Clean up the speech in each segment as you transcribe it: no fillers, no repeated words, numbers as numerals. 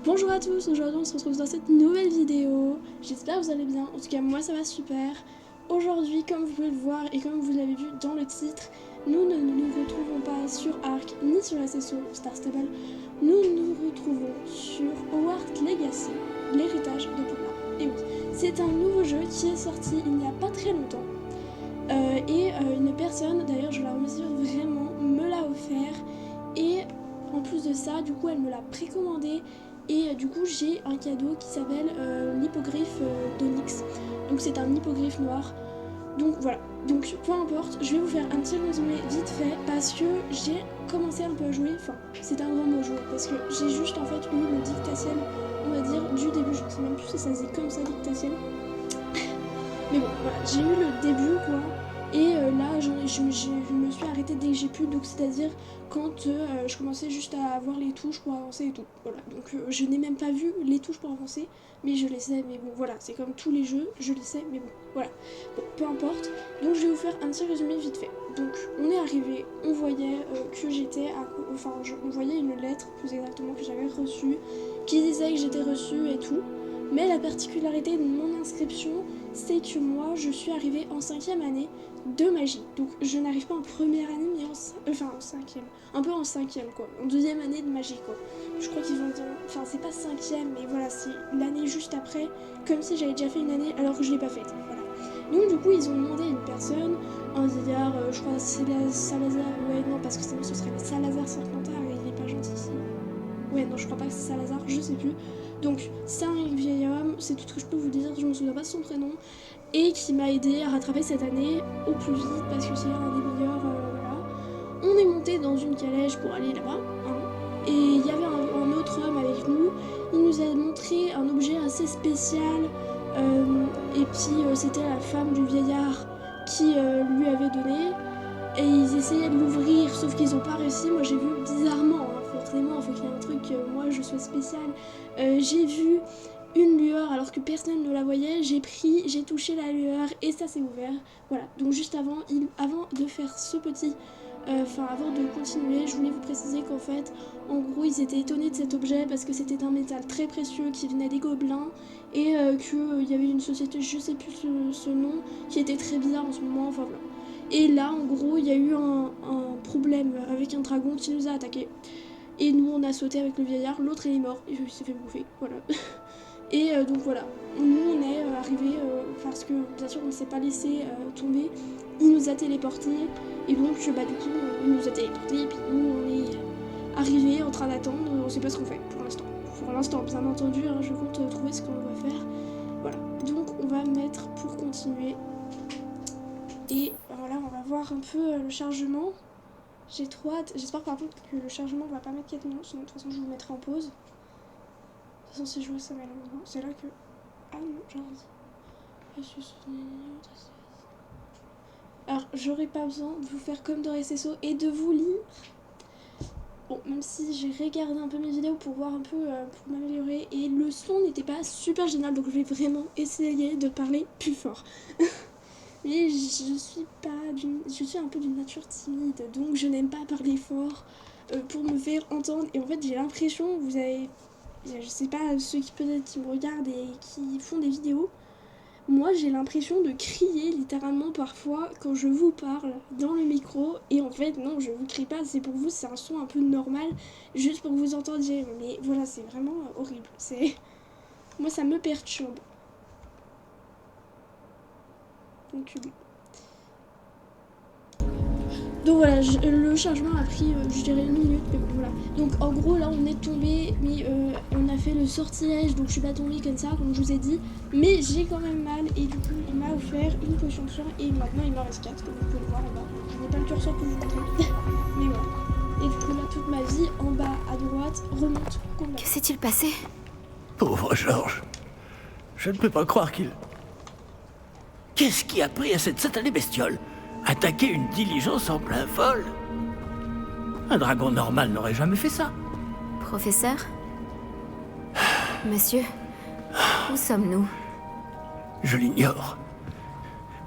Bonjour à tous, aujourd'hui on se retrouve dans cette nouvelle vidéo. J'espère que vous allez bien, en tout cas moi ça va super. Aujourd'hui, comme vous pouvez le voir et comme vous l'avez vu dans le titre, nous ne nous retrouvons pas sur Ark ni sur SSO Star Stable. Nous nous retrouvons sur Hogwarts Legacy, l'héritage de Poudlard. Et oui, c'est un nouveau jeu qui est sorti il n'y a pas très longtemps. Une personne, d'ailleurs je la remercie vraiment, me l'a offert. Et en plus de ça, du coup elle me l'a précommandé. Et du coup j'ai un cadeau qui s'appelle l'hippogriffe d'Onyx. Donc c'est un hippogriffe noir. Donc voilà, donc peu importe, je vais vous faire un petit résumé vite fait parce que j'ai commencé un peu à jouer, enfin c'est un grand mot jouer parce que j'ai juste en fait eu le dictatiel, on va dire, du début, je ne sais même plus si ça se dit comme ça dictatiel. Mais bon voilà, j'ai eu le début quoi. Et là, je me suis arrêtée dès que j'ai pu, donc c'est-à-dire quand je commençais juste à avoir les touches pour avancer et tout. Voilà, donc je n'ai même pas vu les touches pour avancer, mais je les sais, mais bon, voilà, c'est comme tous les jeux, je les sais, mais bon, voilà. Bon, peu importe, donc je vais vous faire un petit résumé vite fait. Donc on est arrivé, on voyait que j'étais on voyait une lettre, plus exactement, que j'avais reçue, qui disait que j'étais reçue et tout. Mais la particularité de mon inscription, c'est que moi, je suis arrivée en 5e année de magie. Donc je n'arrive pas en première année, mais en 5e. Un peu en 5e, quoi. En 2e année de magie, quoi. Je crois qu'ils vont dire... Enfin, c'est pas 5e, mais voilà, c'est l'année juste après, comme si j'avais déjà fait une année alors que je l'ai pas faite. Voilà. Donc du coup, ils ont demandé à une personne, un vieillard, je crois c'est Salazar... Ouais, non, parce que ce serait Salazar Serpentard, il est pas gentil ici. Ouais, non, je crois pas que c'est Salazar, je sais plus. Donc, c'est un vieil homme, c'est tout ce que je peux vous dire, je me souviens pas de son prénom, et qui m'a aidé à rattraper cette année au plus vite, parce que c'est un des meilleurs, voilà. On est monté dans une calèche pour aller là-bas, hein, et il y avait un autre homme avec nous, il nous a montré un objet assez spécial, et puis c'était la femme du vieillard qui lui avait donné, et ils essayaient de l'ouvrir, sauf qu'ils ont pas réussi. Moi j'ai vu bizarrement, hein, forcément, il faut qu'il y ait un truc, moi je sois spéciale. J'ai vu une lueur alors que personne ne la voyait, j'ai touché la lueur et ça s'est ouvert. Voilà, donc juste avant de faire ce petit... avant de continuer, je voulais vous préciser qu'en fait, en gros, ils étaient étonnés de cet objet parce que c'était un métal très précieux qui venait des gobelins et qu'il y avait une société, je sais plus ce nom, qui était très bizarre en ce moment, enfin voilà. Et là, en gros, il y a eu un problème avec un dragon qui nous a attaqué. Et nous, on a sauté avec le vieillard, l'autre il est mort, il s'est fait bouffer, voilà. Et donc voilà, nous on est arrivés parce que bien sûr on ne s'est pas laissé tomber, il nous a téléportés, et donc du coup il nous a téléportés, et puis nous on est arrivés en train d'attendre, on sait pas ce qu'on fait pour l'instant. Pour l'instant, bien entendu, hein, je compte trouver ce qu'on doit faire. Voilà, donc on va mettre pour continuer. Et voilà, on va voir un peu le chargement. J'ai trop hâte. J'espère par contre que le chargement va pas mettre 4 minutes, sinon de toute façon je vous mettrai en pause. De toute façon si je vois ça met longtemps, c'est là que... Ah non, j'ai rien dit. Alors j'aurais pas besoin de vous faire comme dans SSO et de vous lire. Bon, même si j'ai regardé un peu mes vidéos pour voir un peu, pour m'améliorer, et le son n'était pas super génial, donc je vais vraiment essayer de parler plus fort. Mais je suis un peu d'une nature timide, donc je n'aime pas parler fort pour me faire entendre. Et en fait, j'ai l'impression, je sais pas, ceux qui peut-être qui me regardent et qui font des vidéos, moi j'ai l'impression de crier littéralement parfois quand je vous parle dans le micro. Et en fait, non, je vous crie pas, c'est pour vous, c'est un son un peu normal, juste pour que vous entendiez. Mais voilà, c'est vraiment horrible. Moi, ça me perturbe. Donc voilà, le chargement a pris, je dirais, 1 minute, mais bon, voilà. Donc en gros, là, on est tombé, mais on a fait le sortilège, donc je suis pas tombée comme ça, comme je vous ai dit. Mais j'ai quand même mal, et du coup, il m'a offert une potion de soin, et maintenant, il m'en reste 4, comme vous pouvez le voir en bas. Je n'ai pas le curseur pour vous montrer, mais voilà. Et du coup, là, toute ma vie, en bas à droite, remonte complètement. Que s'est-il passé? Pauvre Georges. Je ne peux pas croire qu'il... Qu'est-ce qui a pris à cette satanée bestiole? Attaquer une diligence en plein vol? Un dragon normal n'aurait jamais fait ça. Professeur? Monsieur? Où sommes-nous? Je l'ignore.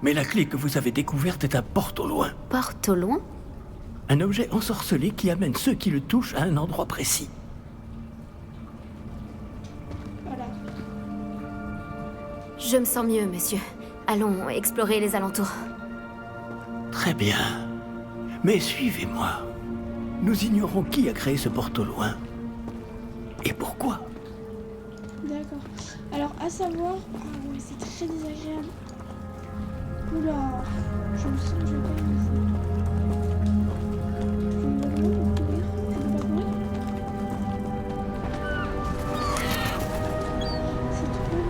Mais la clé que vous avez découverte est à Porte au loin. Porte au loin? Un objet ensorcelé qui amène ceux qui le touchent à un endroit précis. Je me sens mieux, monsieur. Allons explorer les alentours. Très bien. Mais suivez-moi. Nous ignorons qui a créé ce porte au loin. Et pourquoi? D'accord. Alors, à savoir... Ah ouais, c'est très désagréable. Oula. Je me sens que je vais pas y passer. Je me demande de courir. Je peux pas courir. C'est trop long.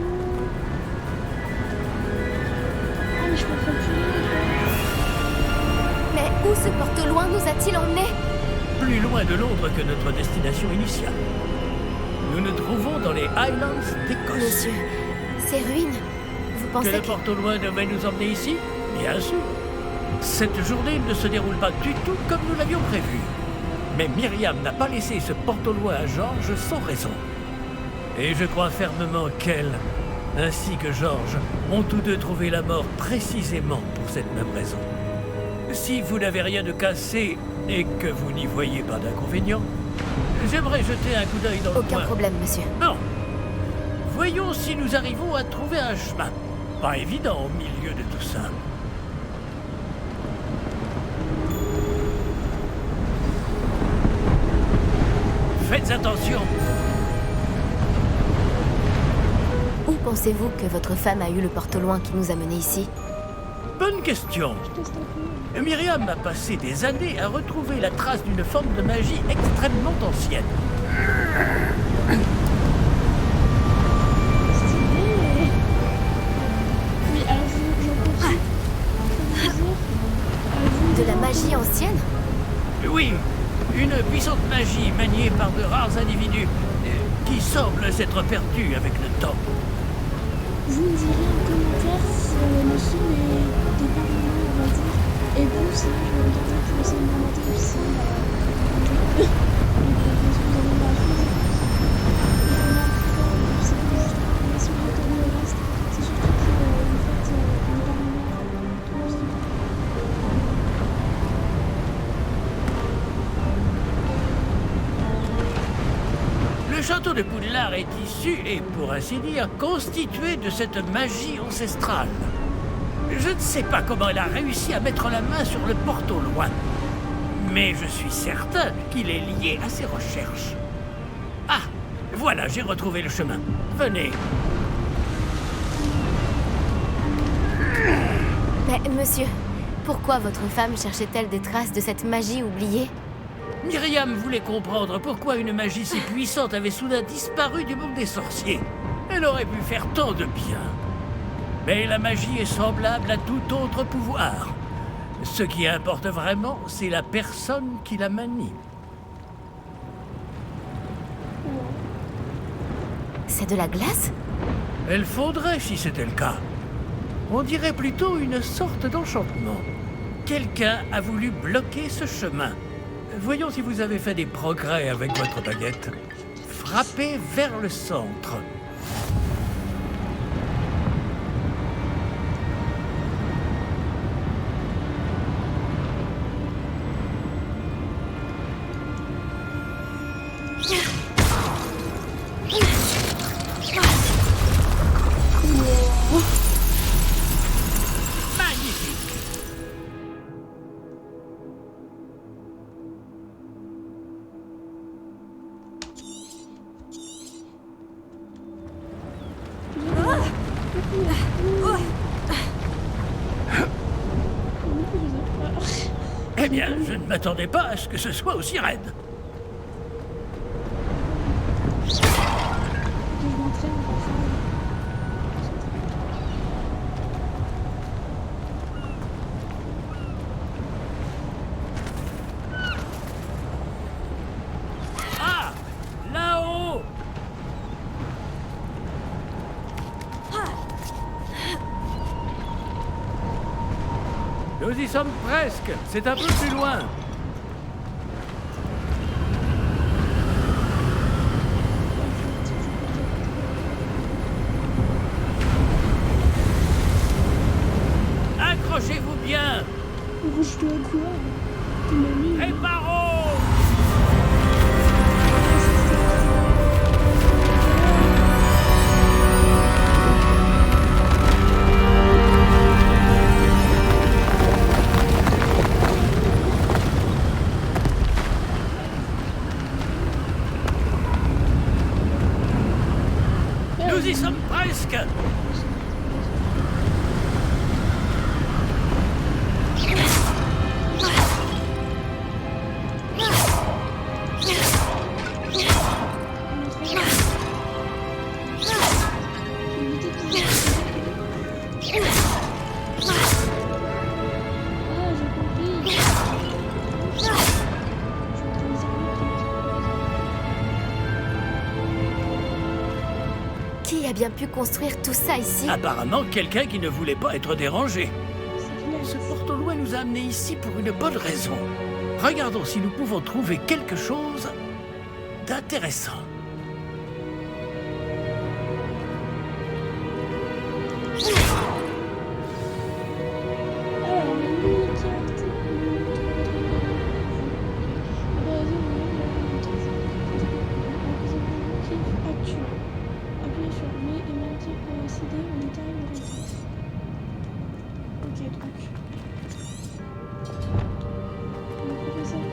Ah, mais je comprends plus. Mais où ce porte au loin nous a-t-il emmenés? Plus loin de Londres que notre destination initiale. Nous nous trouvons dans les Highlands d'Écosse. Monsieur, ces ruines, vous Que pensez le que... porte au loin devait nous emmener ici? Bien sûr. Cette journée ne se déroule pas du tout comme nous l'avions prévu. Mais Myriam n'a pas laissé ce porte au loin à George sans raison. Et je crois fermement qu'elle, ainsi que George, ont tous deux trouvé la mort précisément pour cette même raison. Si vous n'avez rien de cassé et que vous n'y voyez pas d'inconvénient, j'aimerais jeter un coup d'œil dans le Aucun coin. problème, monsieur. Non. Voyons si nous arrivons à trouver un chemin. Pas évident au milieu de tout ça. Faites attention. Où pensez-vous que votre femme a eu le porte au loin qui nous a menés ici? Bonne question. Je teste un peu. Myriam a passé des années à retrouver la trace d'une forme de magie extrêmement ancienne. Stylé. Oui, alors j'en profite. Pour vous dire, De la magie ancienne? Oui, une puissante magie maniée par de rares individus qui semble s'être perdue avec le temps. vous me direz en commentaire si le film est parlement, on va dire. Et bon, sinon je vais regarder pour essayer de m'inventer le film. Donc, bien sûr, vous allez voir la chose. C'est pas juste pour si vous regardez le reste. C'est surtout que, en fait, les parlements, Le château de Poudlard est issu et, pour ainsi dire, constitué de cette magie ancestrale. Je ne sais pas comment elle a réussi à mettre la main sur le porte au loin, mais je suis certain qu'il est lié à ses recherches. Ah, voilà, j'ai retrouvé le chemin. Venez. Mais monsieur, pourquoi votre femme cherchait-elle des traces de cette magie oubliée? Myriam voulait comprendre pourquoi une magie si puissante avait soudain disparu du monde des sorciers. Elle aurait pu faire tant de bien. Mais la magie est semblable à tout autre pouvoir. Ce qui importe vraiment, c'est la personne qui la manie. C'est de la glace? Elle fondrait si c'était le cas. On dirait plutôt une sorte d'enchantement. Quelqu'un a voulu bloquer ce chemin. Voyons si vous avez fait des progrès avec votre baguette. Frappez vers le centre. Magnifique. Eh bien, je ne m'attendais pas à ce que ce soit aussi raide. je m'entraîne pour ça. Ah! Là-haut! Nous y sommes presque. C'est un peu plus loin. Accrochez-vous bien. Je dois quoi? Mamie. Réparons! Nous y sommes presque. Qui a bien pu construire tout ça ici? Apparemment, quelqu'un qui ne voulait pas être dérangé. Ce porte-loin nous a amenés ici pour une bonne raison. Regardons si nous pouvons trouver quelque chose d'intéressant. Alors, le mini-carte. Actuel. Appuyez sur B et maintenez pour accéder au détail de l'entrée. Ok, donc. Le professeur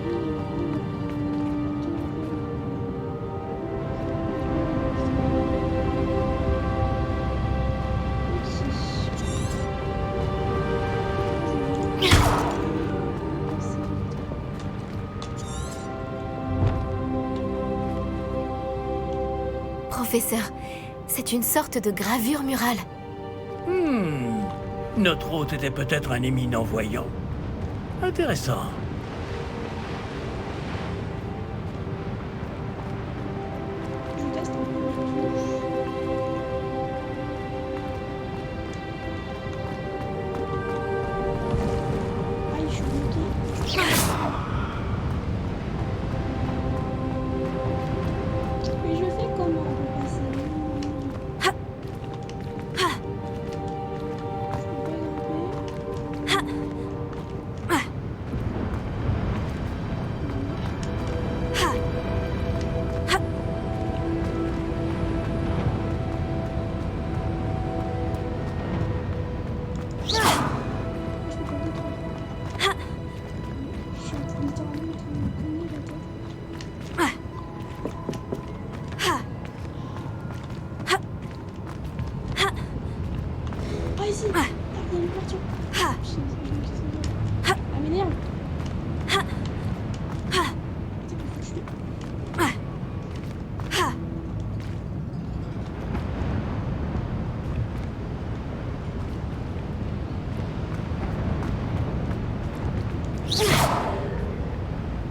Professeur, c'est une sorte de gravure murale. Notre hôte était peut-être un éminent voyant. Intéressant. je teste un peu. Aïe, je suis bloquée. Mais je fais comment pour passer? Je peux pas grimper. Je fais pas d'autre. Je suis littéralement en train de me cogner la tête. Ah, ici! Ah, il y a une ouverture. Ah, m'énerve! T'es pas foutu.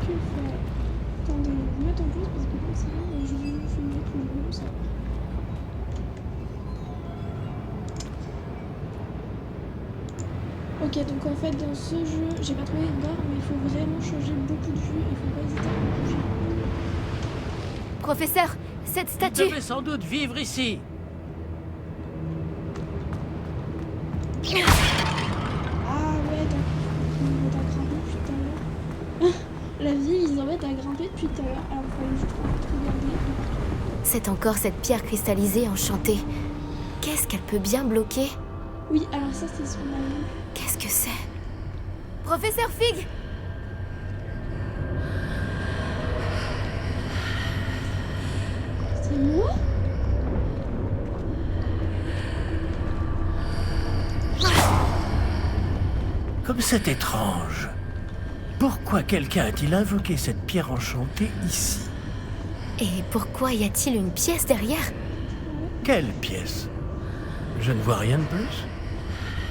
Que faire? Attendez, vous mettez en pause parce que comme ça, je vais filmer tout le long, ça. Ok, donc en fait dans ce jeu, j'ai pas trouvé encore, mais il faut vraiment changer beaucoup de vue, il faut pas hésiter à bouger. Professeur, cette Vous statue... devez sans doute vivre ici. Ah ouais, ils m'embêtent à grimper depuis tout à l'heure. La vie, ils embêtent à grimper depuis tout à l'heure, alors il fallait juste en fait regarder de partout. C'est encore cette pierre cristallisée enchantée. Qu'est-ce qu'elle peut bien bloquer? Oui, alors ça c'est ce qu'on a vu. Qu'est-ce que c'est? Professeur Fig! C'est moi? Comme c'est étrange. Pourquoi quelqu'un a-t-il invoqué cette pierre enchantée ici? Et pourquoi y a-t-il une pièce derrière? Quelle pièce? Je ne vois rien de plus.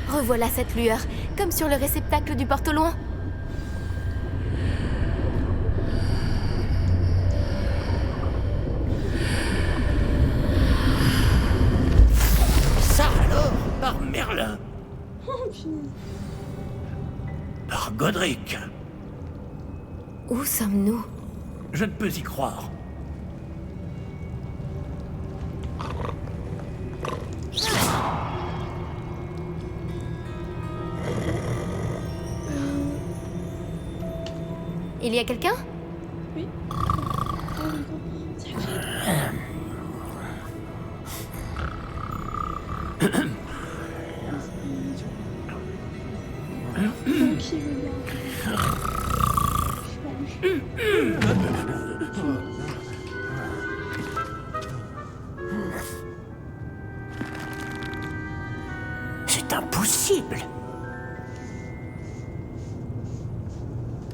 Revoilà cette lueur, comme sur le réceptacle du porte-loin. Ça alors, par Merlin, Oh punaise. par Godric. Où sommes-nous? Je ne peux y croire. Il y a quelqu'un? Oui. Ah d'accord. C'est agréable. Qui veut bien? Je suis pas lui. possible?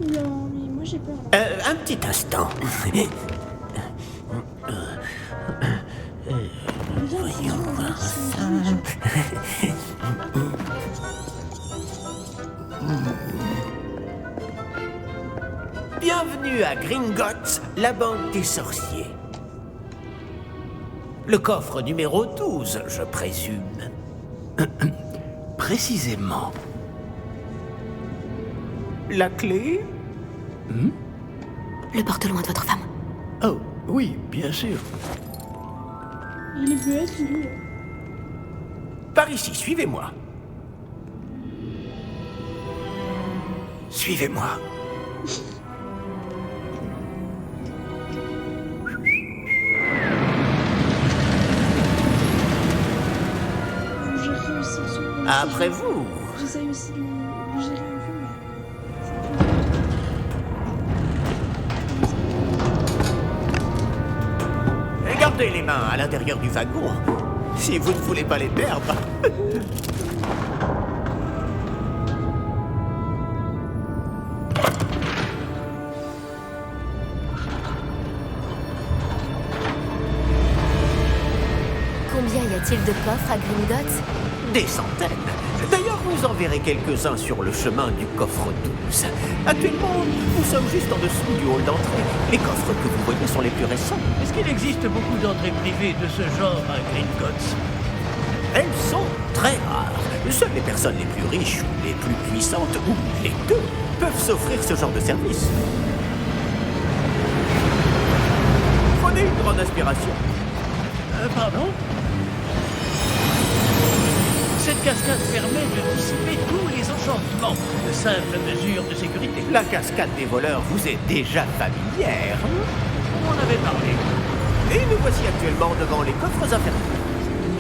Oula, mais moi j'ai peur là. Un petit instant. Voyons voir ça. Bienvenue à Gringotts, la banque des sorciers. Le coffre numéro 12, je présume. Précisément. La clé? Le porte-loin de votre femme. Oh, oui, bien sûr. Il est bête, lui. Par ici, suivez-moi. Suivez-moi. J'ai réussi sur le Après vous. J'essaye aussi de le gérer un peu, mais c'est un peu... Et gardez les mains à l'intérieur du wagon, si vous ne voulez pas les perdre. Combien y a-t-il de coffres à Gringotts? Des centaines. D'ailleurs, vous en verrez quelques-uns sur le chemin du coffre 12. Actuellement, nous sommes juste en dessous du hall d'entrée. Les coffres que vous voyez sont les plus récents. Est-ce qu'il existe beaucoup d'entrées privées de ce genre à Gringotts? Elles sont très rares. Seules les personnes les plus riches ou les plus puissantes, ou les deux, peuvent s'offrir ce genre de service. Prenez une grande inspiration. Pardon? Cette cascade permet de dissiper tous les enchantements. De simples mesures de sécurité. La cascade des voleurs vous est déjà familière. On en avait parlé. Et nous voici actuellement devant les coffres infernaux.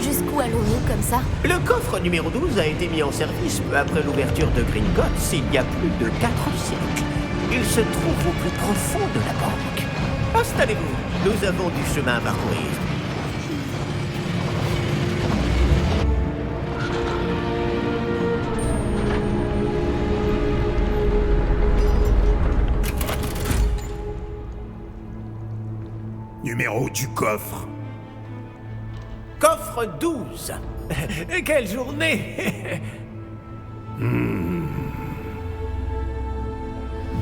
Jusqu'où allons-nous comme ça? Le coffre numéro 12 a été mis en service peu après l'ouverture de Gringotts il y a plus de 4 siècles. Il se trouve au plus profond de la banque. Installez-vous, nous avons du chemin à parcourir. Numéro du coffre. Coffre 12. Quelle journée.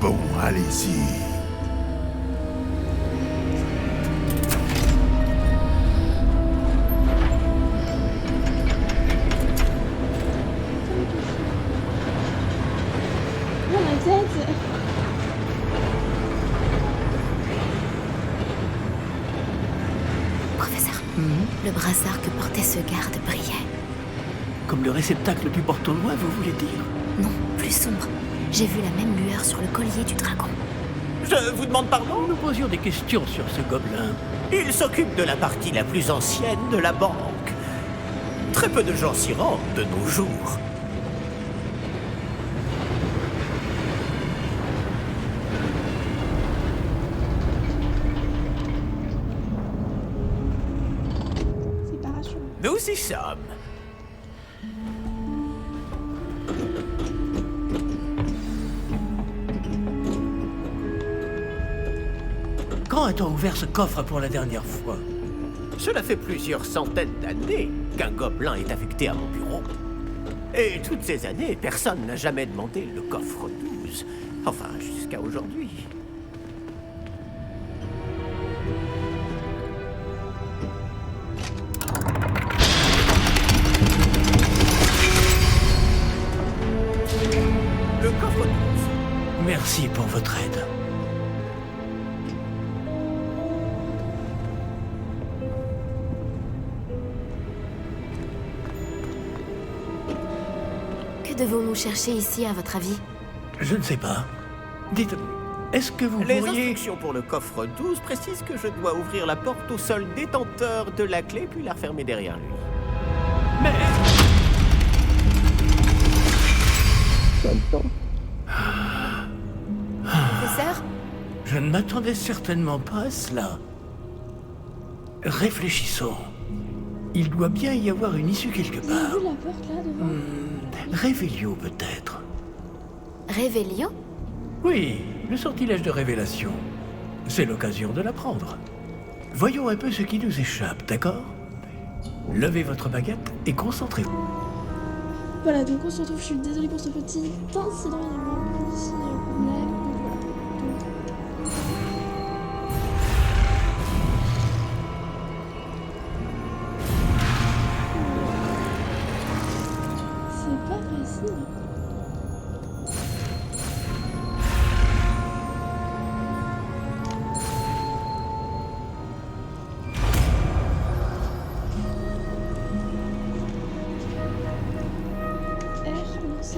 Bon, allez-y. Dans la tête. Professeur, le brassard que portait ce garde brillait. Comme le réceptacle du porte-loin, vous voulez dire? Non, plus sombre. J'ai vu la même lueur sur le collier du dragon. Je vous demande pardon? Nous posions des questions sur ce gobelin. Il s'occupe de la partie la plus ancienne de la banque. Très peu de gens s'y rendent de nos jours. C'est pas rassurant. Nous y sommes. Quand a-t-on ouvert ce coffre pour la dernière fois? Cela fait plusieurs centaines d'années qu'un gobelin est affecté à mon bureau. Et toutes ces années, personne n'a jamais demandé le coffre 12. Enfin, jusqu'à aujourd'hui. Le coffre 12. Merci pour votre aide. Que devons-nous chercher ici, à votre avis? Je ne sais pas. Dites, est-ce que vous Les pourriez... instructions pour le coffre 12 précisent que je dois ouvrir la porte au seul détenteur de la clé puis la refermer derrière lui. Mais... Professeur? Je ne m'attendais certainement pas à cela. Réfléchissons. Il doit bien y avoir une issue quelque Vous avez part. vu la porte là devant? Révélio peut-être. Révélio? Oui, le sortilège de révélation. C'est l'occasion de l'apprendre. Voyons un peu ce qui nous échappe, d'accord? Levez votre baguette et concentrez-vous. Voilà, donc on se retrouve, je suis désolée pour ce petit incident, il y a vraiment un petit problème, donc voilà. C'est pas facile.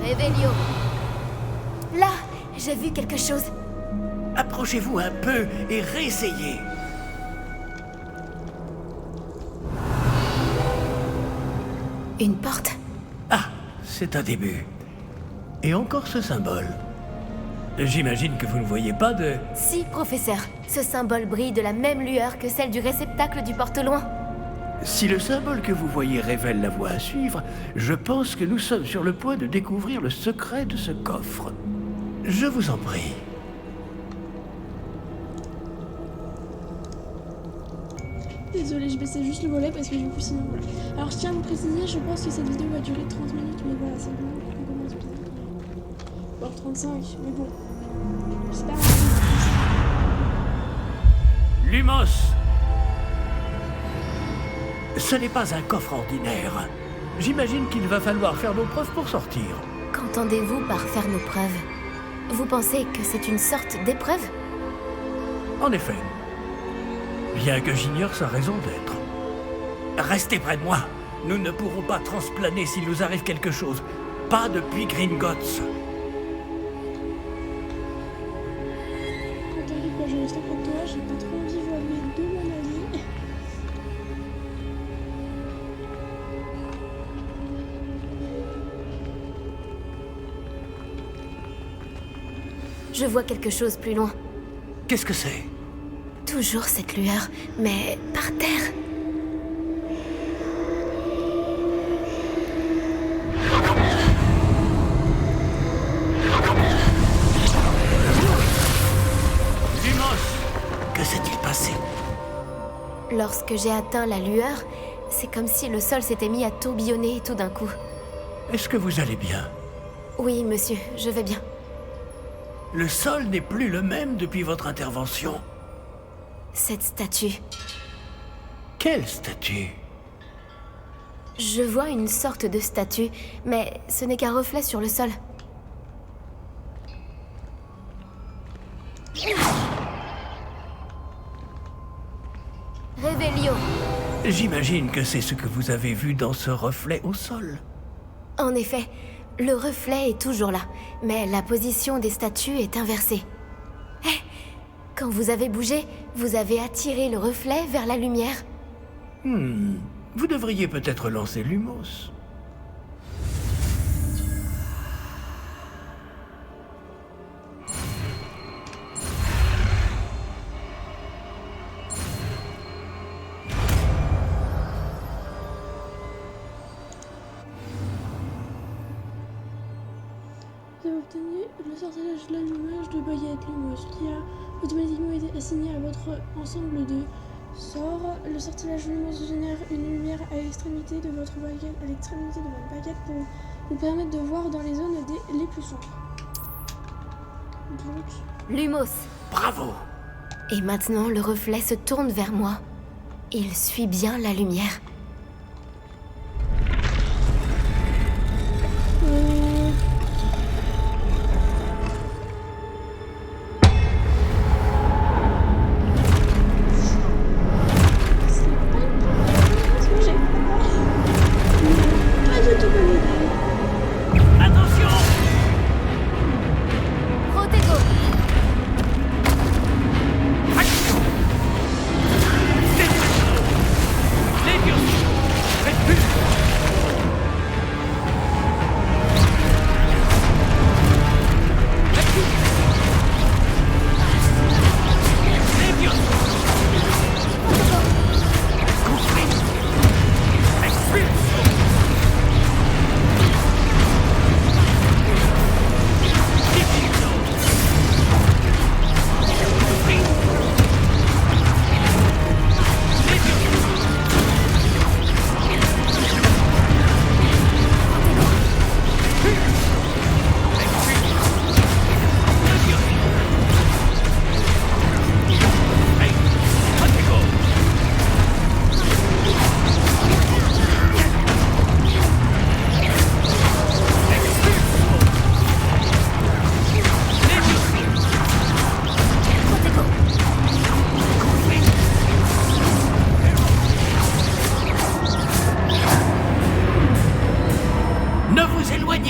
Révélio. Là, j'ai vu quelque chose. Approchez-vous un peu et réessayez. Une porte. Ah, c'est un début. Et encore ce symbole. J'imagine que vous ne voyez pas de... Si, professeur. Ce symbole brille de la même lueur que celle du réceptacle du porte-loin. Si le symbole que vous voyez révèle la voie à suivre, je pense que nous sommes sur le point de découvrir le secret de ce coffre. Je vous en prie. Désolée, je baissais juste le volet parce que du coup sinon voilà. Alors je tiens à vous préciser, je pense que cette vidéo va durer 30 minutes, mais voilà, c'est vraiment un peu moins bizarre. Voire 35, mais bon. J'espère que Lumos! Ce n'est pas un coffre ordinaire. J'imagine qu'il va falloir faire nos preuves pour sortir. Qu'entendez-vous par faire nos preuves? Vous pensez que c'est une sorte d'épreuve? En effet. Bien que j'ignore sa raison d'être. Restez près de moi. Nous ne pourrons pas transplaner s'il nous arrive quelque chose. Pas depuis Gringotts. quand t'arrives, bah, je reste auprès de toi, j'ai pas trop envie de voir mes deux mon ami. Je vois quelque chose plus loin. Qu'est-ce que c'est? Toujours cette lueur, mais par terre. Lumos! Que s'est-il passé? Lorsque j'ai atteint la lueur, c'est comme si le sol s'était mis à tourbillonner tout d'un coup. Est-ce que vous allez bien? Oui, monsieur, je vais bien. Le sol n'est plus le même depuis votre intervention. Cette statue. Quelle statue? Je vois une sorte de statue, mais ce n'est qu'un reflet sur le sol. Révélio. J'imagine que c'est ce que vous avez vu dans ce reflet au sol. En effet, le reflet est toujours là, mais la position des statues est inversée. Hé! Quand vous avez bougé, vous avez attiré le reflet vers la lumière. Vous devriez peut-être lancer Lumos. Vous avez obtenu le sortilège de l'allumage de baguette Lumos, qui a automatiquement été assigné à votre ensemble de sorts. Le sortilège Lumos génère une lumière à l'extrémité de votre baguette, pour vous permettre de voir dans les zones les plus sombres. Donc, Lumos. Bravo! Et maintenant, le reflet se tourne vers moi. Il suit bien la lumière. Attention! Protego. Action! Les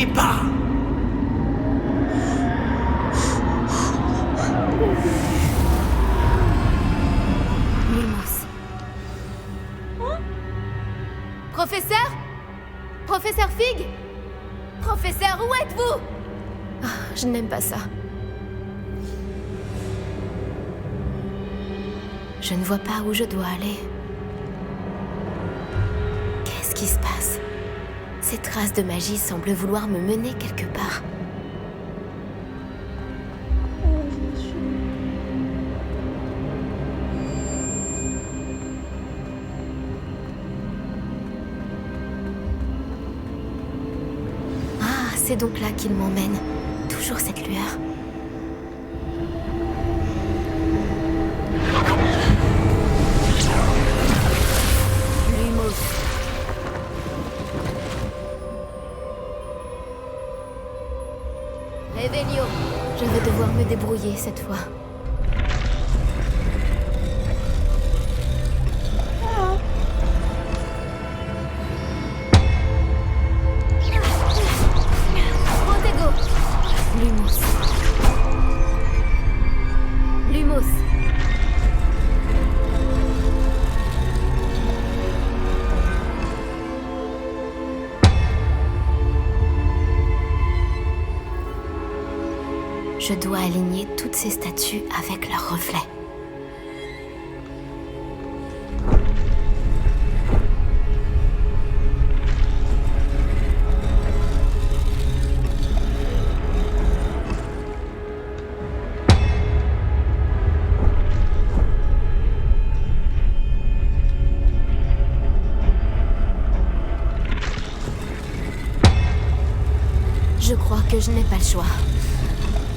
craignez pas. Lumos. Professeur? Professeur Fig? Professeur, où êtes-vous? Ah, je n'aime pas ça. Je ne vois pas où je dois aller. Qu'est-ce qui se passe? Ces traces de magie semblent vouloir me mener quelque part. Je me suis... Ah, c'est donc là qu'il m'emmène. Toujours cette lueur. Lumos. Revelio. Je vais devoir me débrouiller cette fois. Protego. Lumos. Lumos. Je dois aligner toutes ces statues avec leurs reflets. Je crois que je n'ai pas le choix.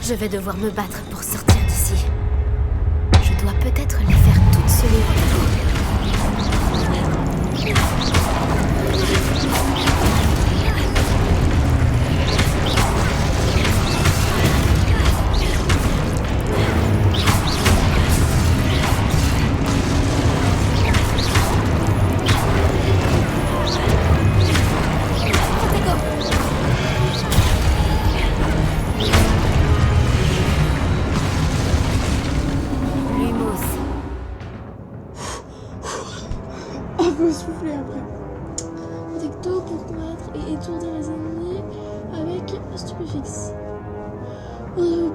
Je vais devoir me battre pour sortir d'ici. Je dois peut-être les faire toutes se lever. Faut souffler après. Tecto pour combattre et étourdir les ennemis avec stupéfixe. Étourdir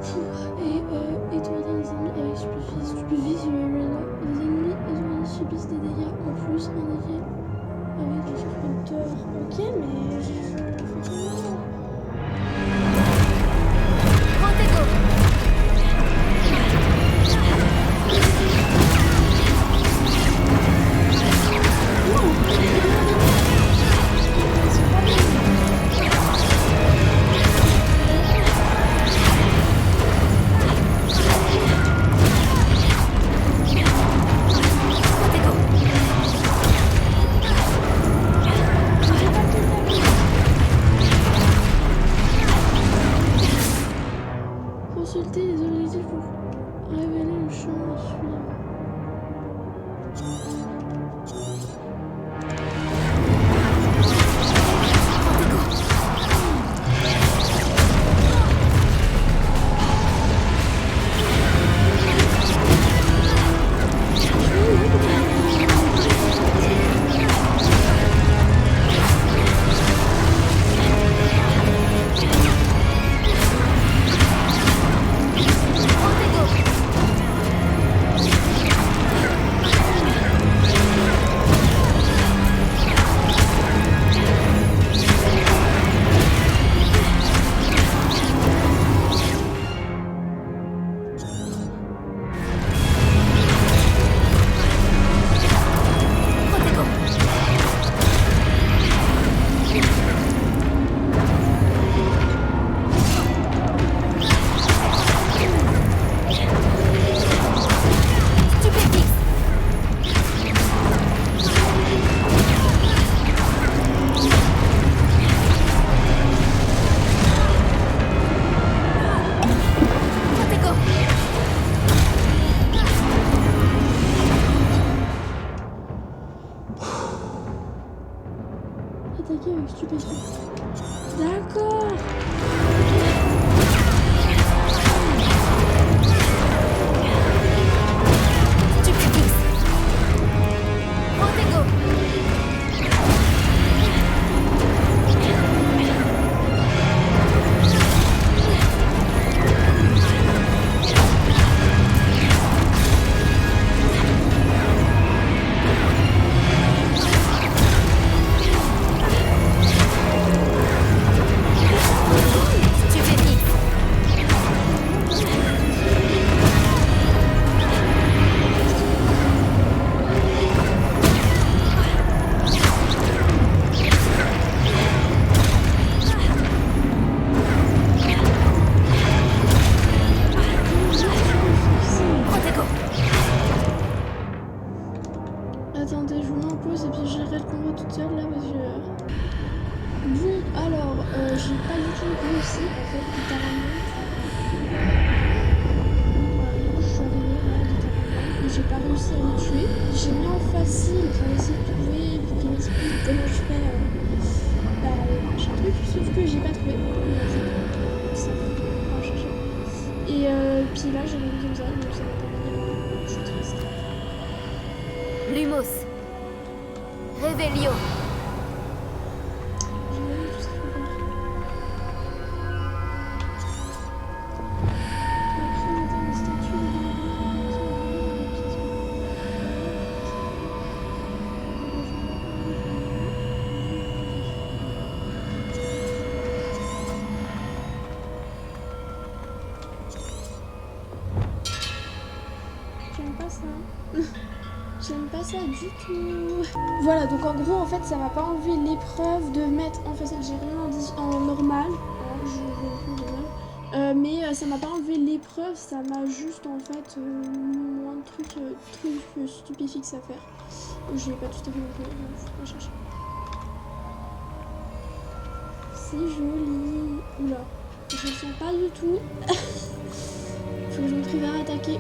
les ennemis avec stupéfixe. Stupéfixe, les ennemis étourdis subissent des dégâts en plus, un effet avec le surpreneur. Ok, mais je fais ça. attaquer avec stupéfiant. D'accord. Stupéfix. Protego. Stupéfix. Protego. Attendez, je vous mets en pause et puis je gérerai le combat toute seule là parce que. Bon, alors, j'ai pas du tout réussi en fait, littéralement. Voilà, je suis arrivée là, littéralement. Et j'ai pas réussi à les tuer. J'ai mis en facile pour essayer de trouver, pour qu'il m'explique comment je fais le machin truc, sauf que j'ai pas trouvé. Ça va chercher. Et puis là, j'ai réussi comme ça, donc ça m'a pas mis. Je suis triste. Lumos. Revelio. J'ai pas vu tout ce qu'il faut faire. Après, on atteint les statues J'aime pas ça. J'aime pas ça du tout. Voilà, donc en gros, en fait, ça m'a pas enlevé l'épreuve de mettre en facile. J'ai rien dit en normal. Hein, mais ça m'a pas enlevé l'épreuve, ça m'a juste en fait mis moins de trucs stupéfiques à faire. Je l'ai pas tout à fait non plus. Faut pas chercher. C'est joli. Oula, je le sens pas du tout. Faut que je me prépare à attaquer.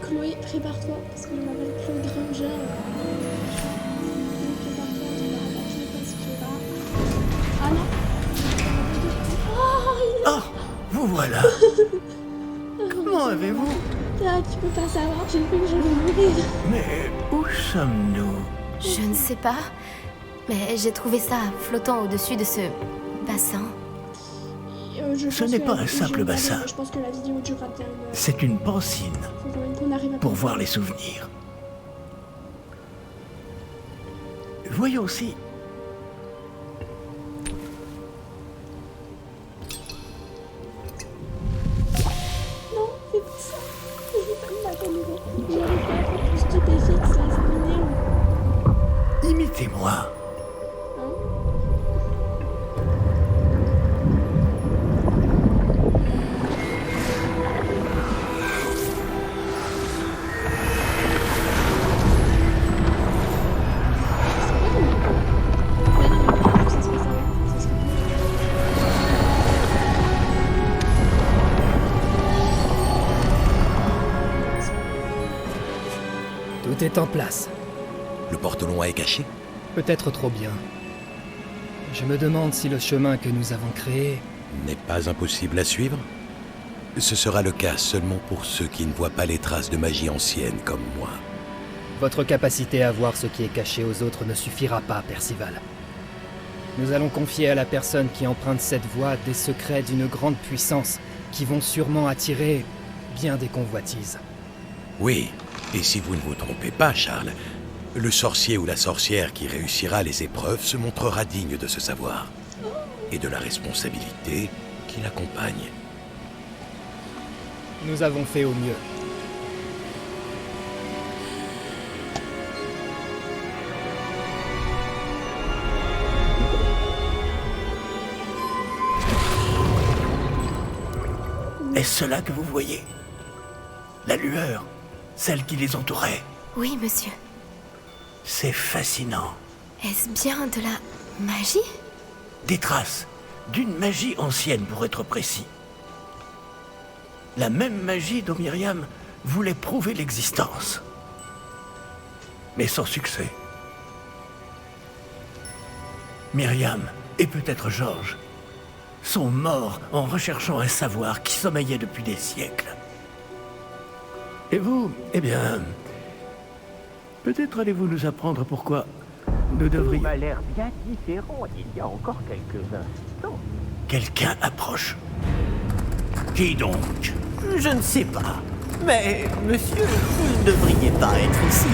Chloé, prépare-toi, parce que je m'appelle Chloé Granger. Prépare-toi, tu vas attaquer parce que là... Ah non. Oh, il est là. Oh, vous voilà. Comment avez-vous? Ah, tu peux pas savoir, j'ai cru que j'allais mourir. Mais où sommes-nous? Je ne sais pas, mais j'ai trouvé ça flottant au-dessus de ce bassin. Ce n'est pas un simple bassin. Je pense que la vidéo durera bien. C'est une pancine Faut quand même qu'on arrive à pour voir les souvenirs. Voyons si... Non, c'est pas ça. Je vais pas me battre à nouveau. J'arrive pas à faire plus stupéfique, ça m'énerve. Imitez-moi. Hein? Tout est en place. Le porte-loin est caché? Peut-être trop bien. Je me demande si le chemin que nous avons créé... N'est pas impossible à suivre? Ce sera le cas seulement pour ceux qui ne voient pas les traces de magie ancienne comme moi. Votre capacité à voir ce qui est caché aux autres ne suffira pas, Percival. Nous allons confier à la personne qui emprunte cette voie des secrets d'une grande puissance qui vont sûrement attirer bien des convoitises. Oui, et si vous ne vous trompez pas, Charles, le sorcier ou la sorcière qui réussira les épreuves se montrera digne de ce savoir et de la responsabilité qui l'accompagne. Nous avons fait au mieux. Est-ce cela que vous voyez? La lueur, celle qui les entourait. Oui, monsieur. C'est fascinant. Est-ce bien de la magie? Des traces d'une magie ancienne, pour être précis. La même magie dont Myriam voulait prouver l'existence. Mais sans succès. Myriam et peut-être Georges sont morts en recherchant un savoir qui sommeillait depuis des siècles. Et vous, eh bien... peut-être allez-vous nous apprendre pourquoi nous devrions... Tout m'a l'air bien différent il y a encore quelques instants. Quelqu'un approche. Qui donc? Je ne sais pas. Mais, monsieur, vous ne devriez pas être ici.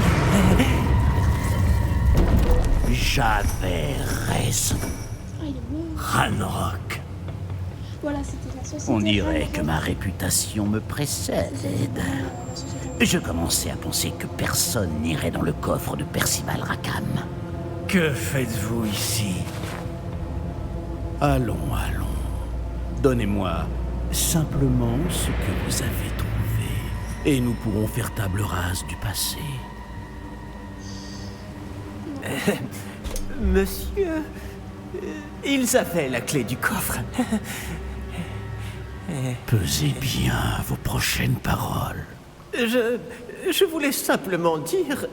J'avais raison. Ah, il est mort. Ranrock. Voilà, c'était la société. On dirait Ranrock. que ma réputation me précède. La société Je commençais à penser que personne n'irait dans le coffre de Percival Rackham. Que faites-vous ici? Allons. Donnez-moi simplement ce que vous avez trouvé. Et nous pourrons faire table rase du passé. Monsieur, ils avaient la clé du coffre. Pesez bien vos prochaines paroles. Je voulais simplement dire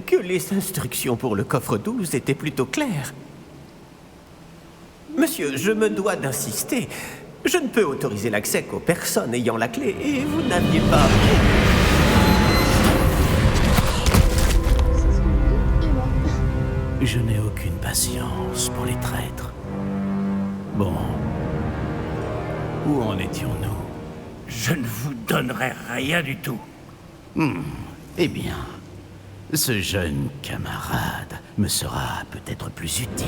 que les instructions pour le coffre 12 étaient plutôt claires. Monsieur, je me dois d'insister. Je ne peux autoriser l'accès qu'aux personnes ayant la clé, et vous n'aviez pas... est mort. Je n'ai aucune patience pour les traîtres. Bon. Où en étions-nous? Je ne vous donnerai rien du tout. Eh bien, ce jeune camarade me sera peut-être plus utile.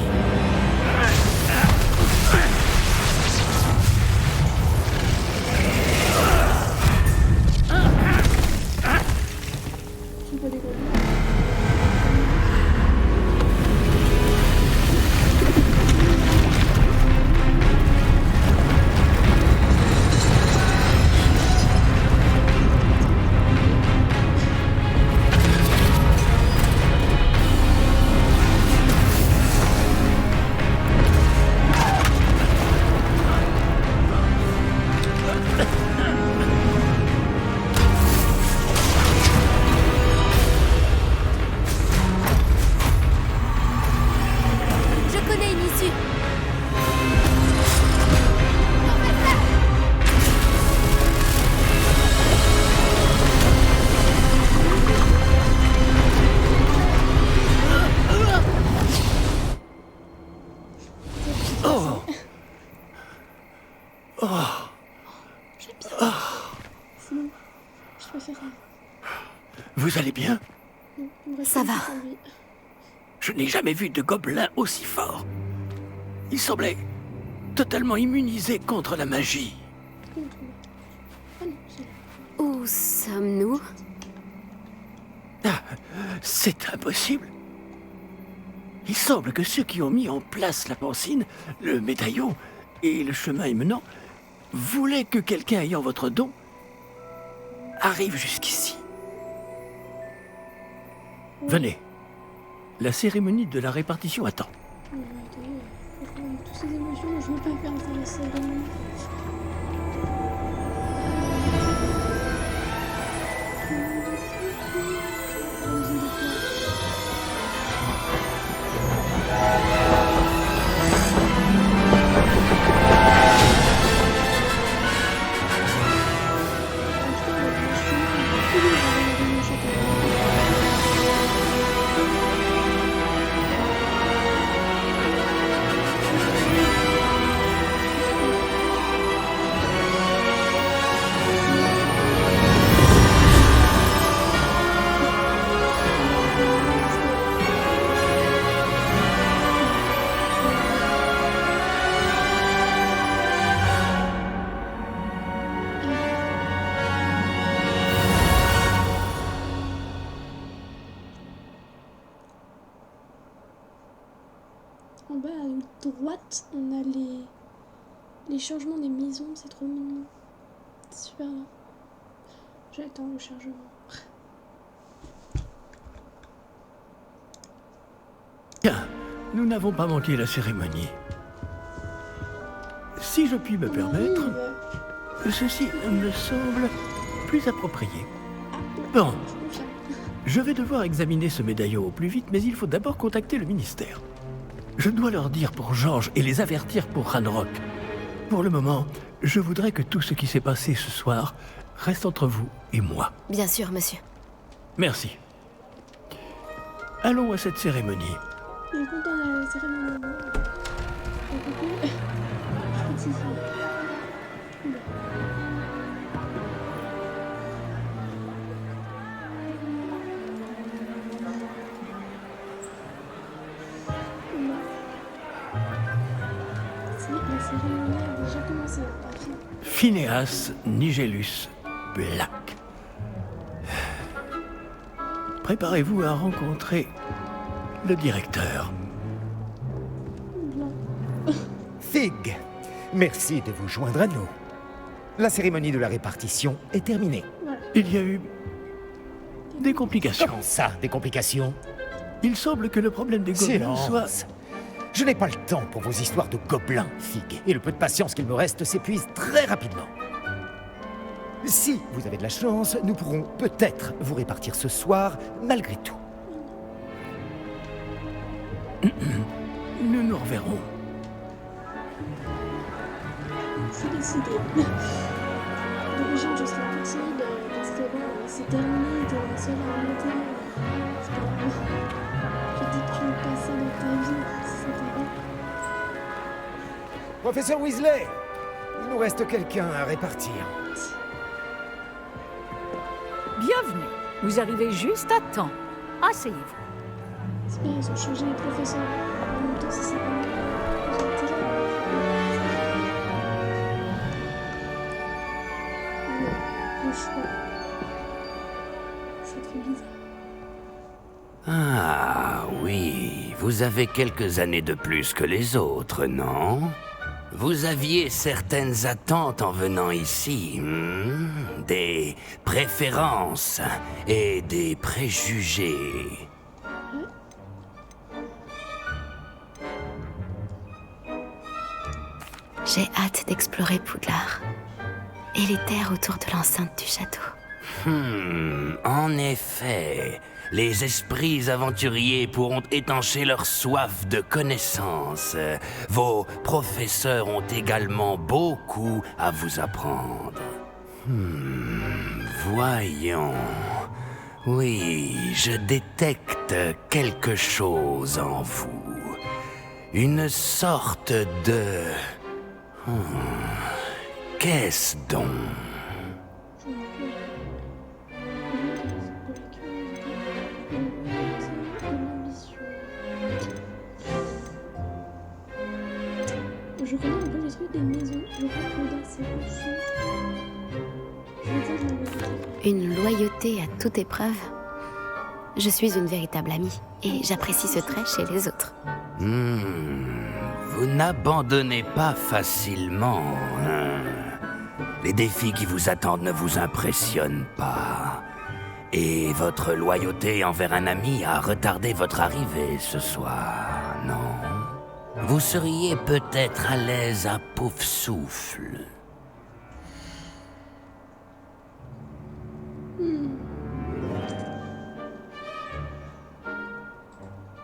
Tu peux décoller. Je connais une issue. Oh. C'est bon. Je préfère ça. Vous allez bien? Non, il me reste Ça une va. petite envie. Je n'ai jamais vu de gobelin aussi fort. Il semblait totalement immunisé contre la magie. Contre moi. Ah non, c'est là. Où sommes-nous? C'est impossible. Il semble que ceux qui ont mis en place la pancine, le médaillon et le chemin émenant voulaient que quelqu'un ayant votre don arrive jusqu'ici. Venez. La cérémonie de la répartition attend. Attendez, franchement, avec toutes ces émotions, je veux pas faire ça, la cérémonie. En bas à droite, on a les changements des maisons, c'est trop mignon. C'est super là. J'attends le chargement. Tiens, nous n'avons pas manqué la cérémonie. Si je puis me permettre, ceci me semble plus approprié. Bon, Je confirme. je vais devoir examiner ce médaillon au plus vite, mais il faut d'abord contacter le ministère. Je dois leur dire pour Georges et les avertir pour Ranrock. Pour le moment, je voudrais que tout ce qui s'est passé ce soir reste entre vous et moi. Bien sûr, monsieur. Merci. Allons à cette cérémonie. Il est content de la cérémonie. Petit. Oula. Oula. C'est la cérémonie a déjà commencé, pas fini. Phineas Nigellus Black. Préparez-vous à rencontrer le directeur. Fig, merci de vous joindre à nous. La cérémonie de la répartition est terminée. Il y a eu des complications. Comment ça, des complications? Il semble que le problème des gobelins soit... Silence. Je n'ai pas le temps pour vos histoires de gobelins, Fig, et le peu de patience qu'il me reste s'épuise très rapidement. Si vous avez de la chance, nous pourrons peut-être vous répartir ce soir, malgré tout. Nous nous reverrons. C'est décidé. D'origine, je serais petite, parce que bon, c'est terminé, t'es la seule à arrêter. C'est pas grave. Je dis que tu veux pas ça dans ta vie, si ça t'arrête. Professeur Weasley, il nous reste quelqu'un à répartir. Bienvenue. Vous arrivez juste à temps. Asseyez-vous. C'est bien, ils ont changé les professeurs. En même temps, si c'est pas mal, j'ai intérêt à le choix. Ça te fait bizarre. Ah oui, vous avez quelques années de plus que les autres, non? Vous aviez certaines attentes en venant ici, des préférences et des préjugés. J'ai hâte d'explorer Poudlard et les terres autour de l'enceinte du château. En effet, les esprits aventuriers pourront étancher leur soif de connaissances. Vos professeurs ont également beaucoup à vous apprendre. Voyons. Oui, je détecte quelque chose en vous. Une sorte de... Qu'est-ce donc? Je connais un peu les trucs des maisons. Je crois que là, c'est au-dessus. Je vais dire de la vérité. Une loyauté à toute épreuve. Je suis une véritable amie et j'apprécie ce trait chez les autres. Vous n'abandonnez pas facilement, hein? Les défis qui vous attendent ne vous impressionnent pas. Et votre loyauté envers un ami a retardé votre arrivée ce soir, non? Vous seriez peut-être à l'aise à Poufsouffle.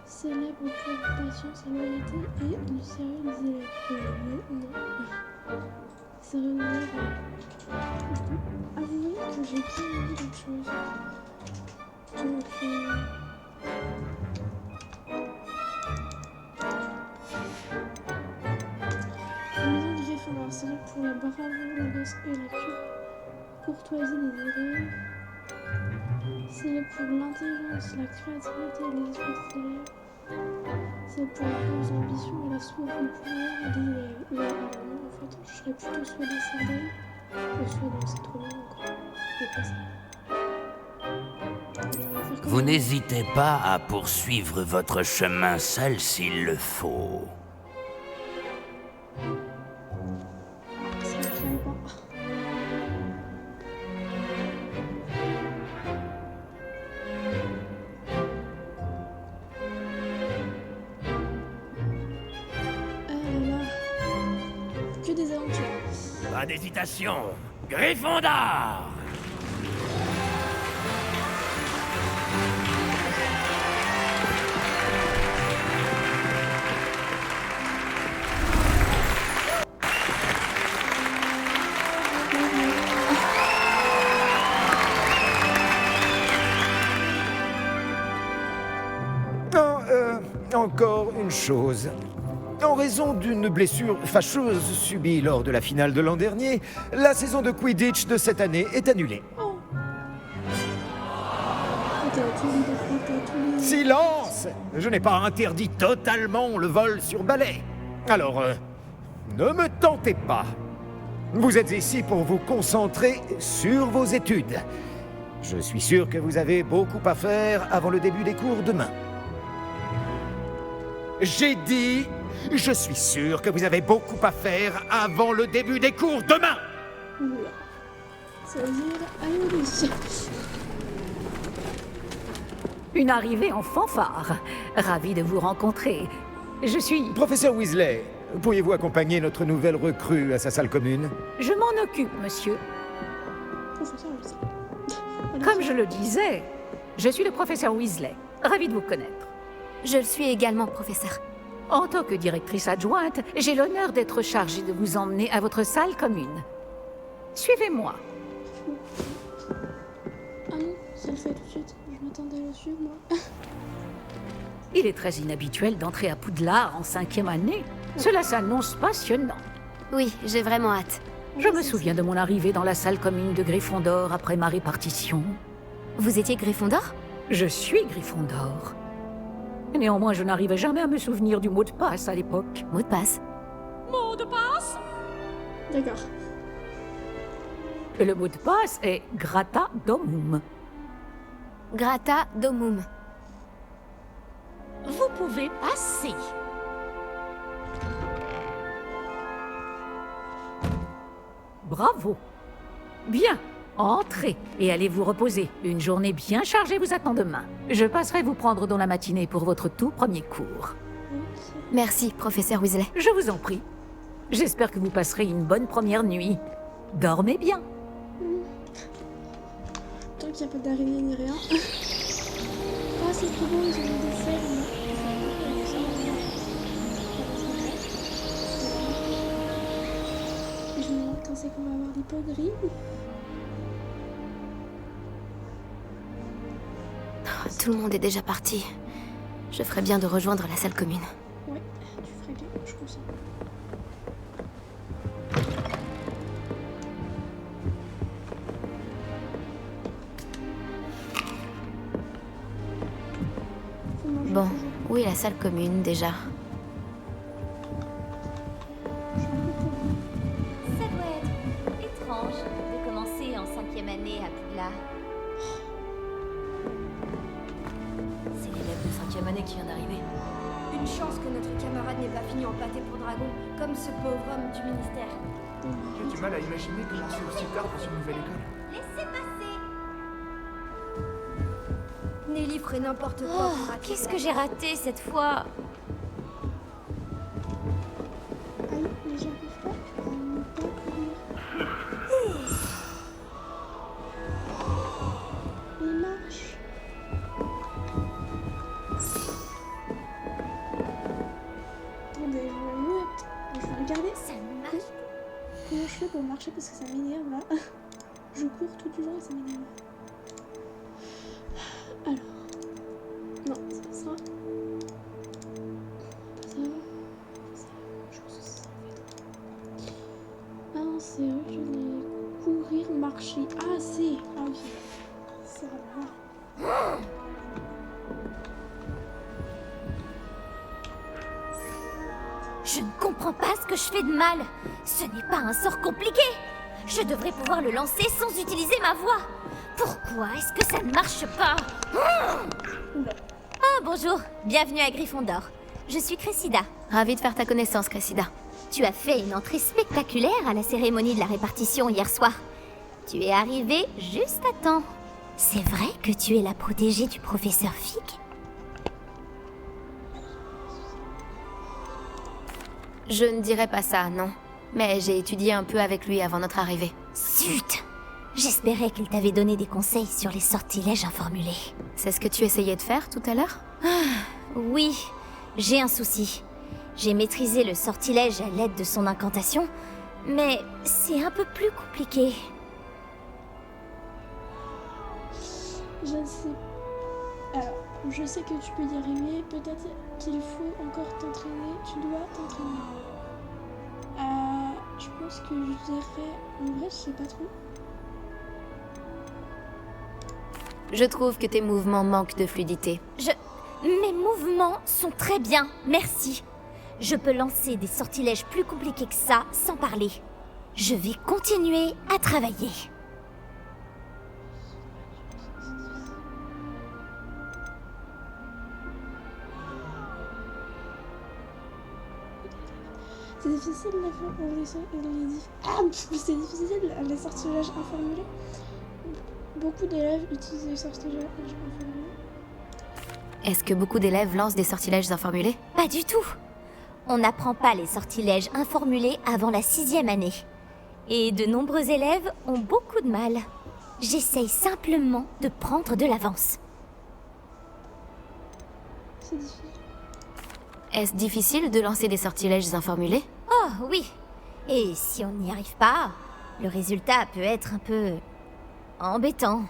Célèbre pour patience et loyauté et du sérieux des élèves. Non. Sérieux. Avouez que j'ai bien dit quelque chose. Donc, la maison de Gryffondor, célèbre pour la bravoure, l'audace et la courtoisie des élèves. Célèbre pour l'intelligence, la créativité et les esprits des élèves. C'est pour leurs ambitions et la soif du pouvoir des élèves. Ouais, alors non, en fait, je serais plutôt soit des Sardaigne, soit dans c'est trop loin encore. C'est pas ça. Vous n'hésitez pas à poursuivre votre chemin seul s'il le faut. Ça ne ferait pas. Que des aventures. Pas d'hésitation, Gryffondor! encore une chose. En raison d'une blessure fâcheuse subie lors de la finale de l'an dernier, la saison de Quidditch de cette année est annulée. Oh. Silence! Je n'ai pas interdit totalement le vol sur balai. Alors, ne me tentez pas. Vous êtes ici pour vous concentrer sur vos études. Je suis sûr que vous avez beaucoup à faire avant le début des cours demain. J'ai dit, je suis sûr que vous avez beaucoup à faire avant le début des cours demain. Oula. Ça veut dire allez. Une arrivée en fanfare. Ravi de vous rencontrer. Je suis... Professeur Weasley, pourriez-vous accompagner notre nouvelle recrue à sa salle commune? Je m'en occupe, monsieur. Professeur Weasley. Comme je le disais, je suis le professeur Weasley. Ravi de vous connaître. Je le suis également, professeur. En tant que directrice adjointe, j'ai l'honneur d'être chargée de vous emmener à votre salle commune. Suivez-moi. Ah non, ça le fait tout de suite. Je m'attendais à le suivre, moi. Il est très inhabituel d'entrer à Poudlard en 5e année. Cela s'annonce passionnant. Oui, j'ai vraiment hâte. Je me souviens de mon arrivée dans la salle commune de Gryffondor après ma répartition. Vous étiez Gryffondor? Je suis Gryffondor. Néanmoins, je n'arrivais jamais à me souvenir du mot de passe à l'époque. Mot de passe? Mot de passe? D'accord. Le mot de passe est Grata Domum. Grata Domum. Vous pouvez passer. Bravo. Bien. Entrez et allez vous reposer. Une journée bien chargée vous attend demain. Je passerai vous prendre dans la matinée pour votre tout premier cours. Merci, professeur Weasley. Je vous en prie. J'espère que vous passerez une bonne première nuit. Dormez bien. Tant qu'il n'y a pas d'araignée ni rien. Ah, c'est trop beau, ils ont mis des feuilles. Je me demande quand c'est qu'on va avoir des peaux gris. Tout le monde est déjà parti. Je ferais bien de rejoindre la salle commune. Ouais, tu ferais bien, je pense. Bon, où est la salle commune déjà? Ça doit être étrange de commencer en 5e année à Poudlard. C'est l'élève de 5e année qui vient d'arriver. Une chance que notre camarade n'ait pas fini en pâté pour dragon, comme ce pauvre homme du ministère. J'ai du mal à imaginer commencer aussi tard dans une nouvelle école. Laissez passer. Nelly ferait n'importe quoi pour rater. Qu'est-ce que j'ai raté cette fois? Aïe, mais j'arrive pas à ne pas courir. Les marches. Attendez, je vais regarder. Ça marche. Comment je fais pour marcher parce que ça m'énerve là. Je cours tout du long et ça m'énerve. Alors. Non, c'est pas ça. Pas ça. C'est la même chose, ça en fait. Ah non, c'est reculer, courir, marcher. Ah, c'est. Ah oui. C'est là. Je ne comprends pas ce que je fais de mal. Ce n'est pas un sort compliqué. Je devrais pouvoir le lancer sans utiliser ma voix. Pourquoi est-ce que ça ne marche pas? Ah, bonjour. Bienvenue à Gryffondor. Je suis Cressida. Ravie de faire ta connaissance, Cressida. Tu as fait une entrée spectaculaire à la cérémonie de la répartition hier soir. Tu es arrivée juste à temps. C'est vrai que tu es la protégée du professeur Fig? Je ne dirais pas ça, non. Mais j'ai étudié un peu avec lui avant notre arrivée. Zut! J'espérais qu'il t'avait donné des conseils sur les sortilèges informulés. C'est ce que tu essayais de faire tout à l'heure? Oui, j'ai un souci. J'ai maîtrisé le sortilège à l'aide de son incantation, mais c'est un peu plus compliqué. Je ne sais. Alors, Je sais que tu peux y arriver. Peut-être qu'il faut encore t'entraîner. Tu dois t'entraîner. Je pense que je dirais... En vrai, je sais pas trop. Je trouve que tes mouvements manquent de fluidité. Mes mouvements sont très bien, merci. Je peux lancer des sortilèges plus compliqués que ça sans parler. Je vais continuer à travailler. C'est difficile c'est difficile les sortilèges informulés. Beaucoup d'élèves utilisent les sortilèges informulés. Est-ce que beaucoup d'élèves lancent des sortilèges informulés? Pas du tout. On n'apprend pas les sortilèges informulés avant la 6e année. Et de nombreux élèves ont beaucoup de mal. J'essaye simplement de prendre de l'avance. C'est difficile. Est-ce difficile de lancer des sortilèges informulés? Oh oui. Et si on n'y arrive pas, le résultat peut être un peu... embêtant.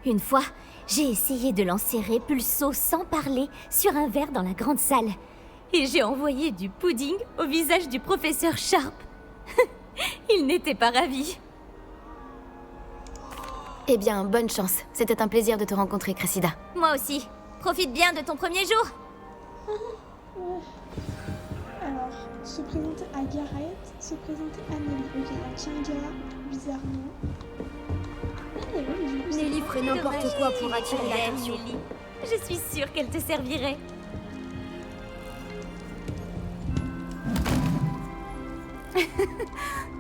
Une fois, j'ai essayé de lancer Répulso sans parler sur un verre dans la grande salle. Et j'ai envoyé du pudding au visage du professeur Sharp. Il n'était pas ravi. Eh bien, bonne chance. C'était un plaisir de te rencontrer, Cressida. Moi aussi. Profite bien de ton premier jour. Ouais. Alors, se présenter à Gareth, se présenter à Nelly. Ok, il y a Tianga, bizarrement. Nelly ferait n'importe quoi pour attirer l'attention. Je suis sûre qu'elle te servirait.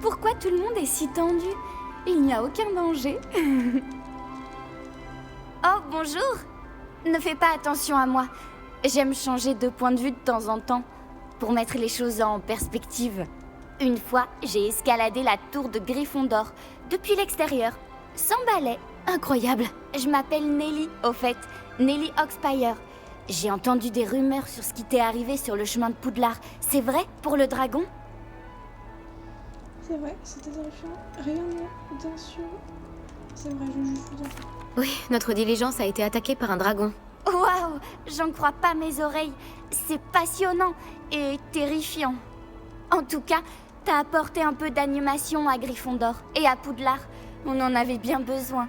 Pourquoi tout le monde est si tendu? Il n'y a aucun danger. Oh, bonjour. Ne fais pas attention à moi. J'aime changer de point de vue de temps en temps, pour mettre les choses en perspective. Une fois, j'ai escaladé la tour de Gryffondor, depuis l'extérieur, sans balai. Incroyable. Je m'appelle Nelly, au fait. Nelly Oxpire. J'ai entendu des rumeurs sur ce qui t'est arrivé sur le chemin de Poudlard. C'est vrai, pour le dragon? C'est vrai, c'était terrifiant. Rien bien sûr. C'est vrai, je juge bien. Oui, notre diligence a été attaquée par un dragon. Waouh, j'en crois pas mes oreilles. C'est passionnant et terrifiant. En tout cas, t'as apporté un peu d'animation à Gryffondor et à Poudlard. On en avait bien besoin.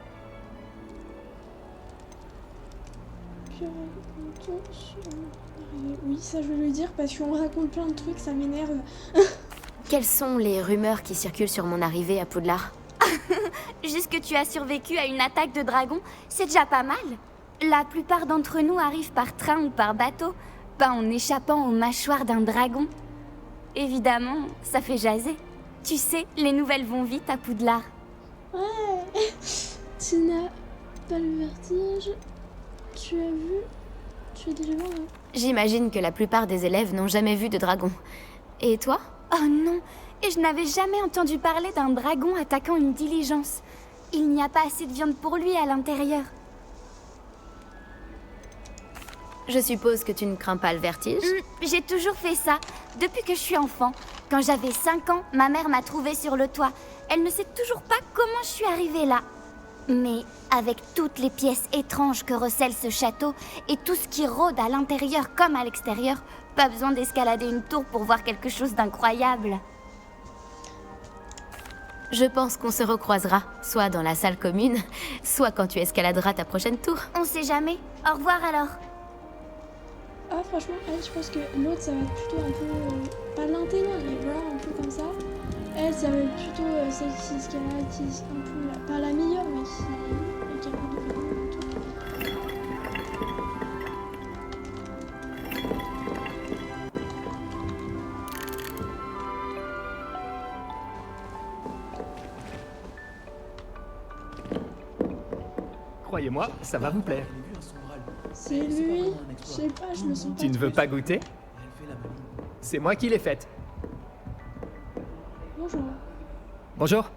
Oui, ça je vais le dire parce qu'on raconte plein de trucs, ça m'énerve. Quelles sont les rumeurs qui circulent sur mon arrivée à Poudlard? Juste que tu as survécu à une attaque de dragon, c'est déjà pas mal. La plupart d'entre nous arrivent par train ou par bateau, pas en échappant aux mâchoires d'un dragon. Évidemment, ça fait jaser. Tu sais, les nouvelles vont vite à Poudlard. Ouais. Tina, pas le vertige. Tu as vu? Tu es déjà loin, hein? J'imagine que la plupart des élèves n'ont jamais vu de dragon. Et toi? Oh non, et je n'avais jamais entendu parler d'un dragon attaquant une diligence. Il n'y a pas assez de viande pour lui à l'intérieur. Je suppose que tu ne crains pas le vertige? J'ai toujours fait ça, depuis que je suis enfant. Quand j'avais 5 ans, ma mère m'a trouvée sur le toit. Elle ne sait toujours pas comment je suis arrivée là. Mais avec toutes les pièces étranges que recèle ce château et tout ce qui rôde à l'intérieur comme à l'extérieur, pas besoin d'escalader une tour pour voir quelque chose d'incroyable. Je pense qu'on se recroisera, soit dans la salle commune, soit quand tu escaladeras ta prochaine tour. On sait jamais. Au revoir alors. Ah franchement, elle, je pense que l'autre ça va être plutôt un peu... pas l'intello, mais voilà, un peu comme ça. Elle, ça va être plutôt celle qui escalade, qui est un peu... pas la meilleure, mais qui est capable de faire un tour. Croyez-moi, ça va vous plaire. C'est lui. Je sais pas, je me sens pas... Tu ne veux pas goûter? C'est moi qui l'ai faite. Bonjour. Bonjour.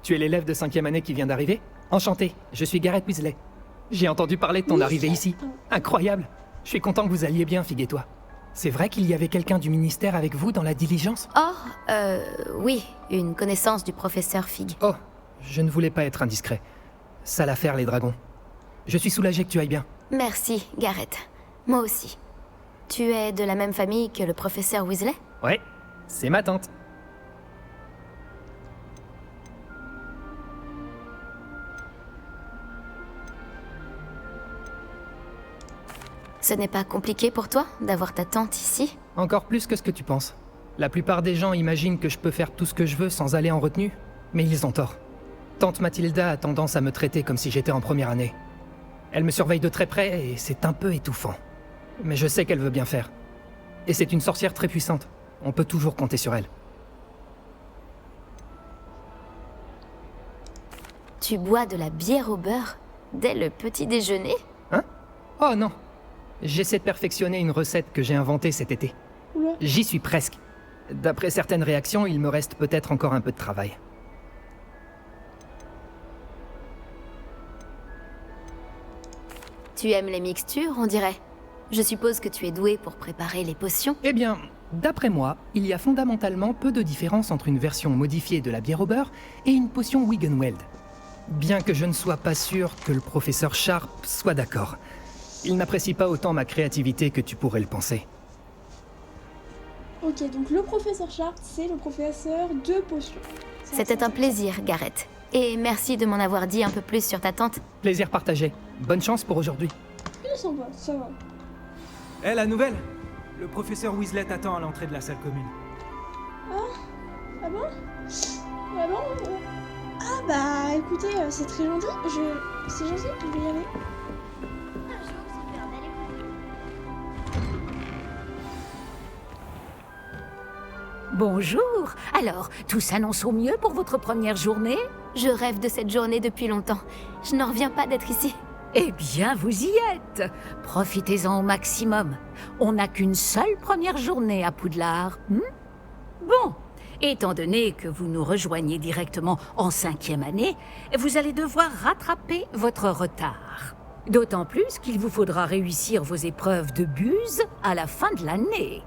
Tu es l'élève de 5e année qui vient d'arriver? Enchanté, je suis Gareth Weasley. J'ai entendu parler de ton arrivée ici. Incroyable. Je suis content que vous alliez bien, Fig et toi. C'est vrai qu'il y avait quelqu'un du ministère avec vous dans la diligence? Oh, oui, une connaissance du professeur Fig. Oh, je ne voulais pas être indiscret. Sale affaire, les dragons. Je suis soulagé que tu ailles bien. Merci, Gareth. Moi aussi. Tu es de la même famille que le professeur Weasley? Ouais, c'est ma tante. Ce n'est pas compliqué pour toi d'avoir ta tante ici? Encore plus que ce que tu penses. La plupart des gens imaginent que je peux faire tout ce que je veux sans aller en retenue, mais ils ont tort. Tante Mathilda a tendance à me traiter comme si j'étais en première année. Elle me surveille de très près et c'est un peu étouffant. Mais je sais qu'elle veut bien faire. Et c'est une sorcière très puissante. On peut toujours compter sur elle. Tu bois de la bière au beurre dès le petit déjeuner? Hein? Oh non! J'essaie de perfectionner une recette que j'ai inventée cet été. J'y suis presque. D'après certaines réactions, il me reste peut-être encore un peu de travail. Tu aimes les mixtures, on dirait. Je suppose que tu es doué pour préparer les potions? Eh bien, d'après moi, il y a fondamentalement peu de différence entre une version modifiée de la bière au beurre et une potion Wiggenweld. Bien que je ne sois pas sûr que le professeur Sharp soit d'accord. Il n'apprécie pas autant ma créativité que tu pourrais le penser. Ok, donc le professeur Sharp, c'est le professeur de potions. C'était un plaisir, Gareth. Et merci de m'en avoir dit un peu plus sur ta tante. Plaisir partagé. Bonne chance pour aujourd'hui. Il est sympa, ça va. Eh, la nouvelle! Le professeur Weasley t'attend à l'entrée de la salle commune. Ah bon? Ah bon? Ah bah écoutez, c'est très gentil. C'est gentil, je vais y aller. Bonjour. Alors, tout s'annonce au mieux pour votre première journée? Je rêve de cette journée depuis longtemps. Je n'en reviens pas d'être ici. Eh bien, vous y êtes. Profitez-en au maximum. On n'a qu'une seule première journée à Poudlard. Bon, étant donné que vous nous rejoignez directement en 5e année, vous allez devoir rattraper votre retard. D'autant plus qu'il vous faudra réussir vos épreuves de buse à la fin de l'année.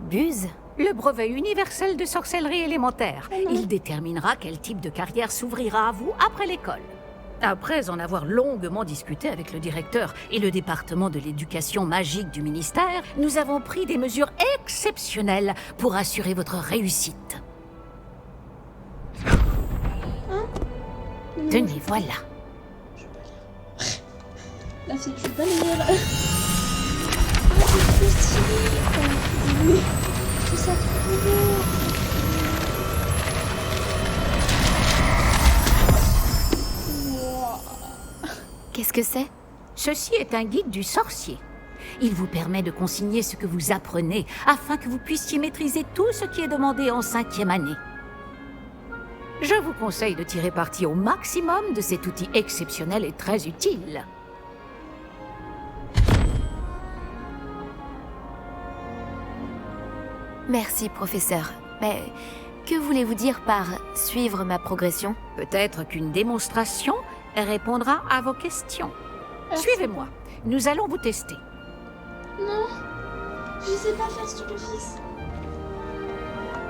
Buse? Le brevet universel de sorcellerie élémentaire. Il déterminera quel type de carrière s'ouvrira à vous après l'école. Après en avoir longuement discuté avec le directeur et le département de l'éducation magique du ministère, nous avons pris des mesures exceptionnelles pour assurer votre réussite. Tenez, voilà. La fille, je vais pas lire. Ah, c'est trop stylé. C'est ça trop beau. Qu'est-ce que c'est? Ceci est un guide du sorcier. Il vous permet de consigner ce que vous apprenez afin que vous puissiez maîtriser tout ce qui est demandé en 5e année. Je vous conseille de tirer parti au maximum de cet outil exceptionnel et très utile. Merci, professeur. Mais que voulez-vous dire par suivre ma progression? Peut-être qu'une démonstration répondra à vos questions. Suivez-moi. Nous allons vous tester. Non, je sais pas faire stupéfice.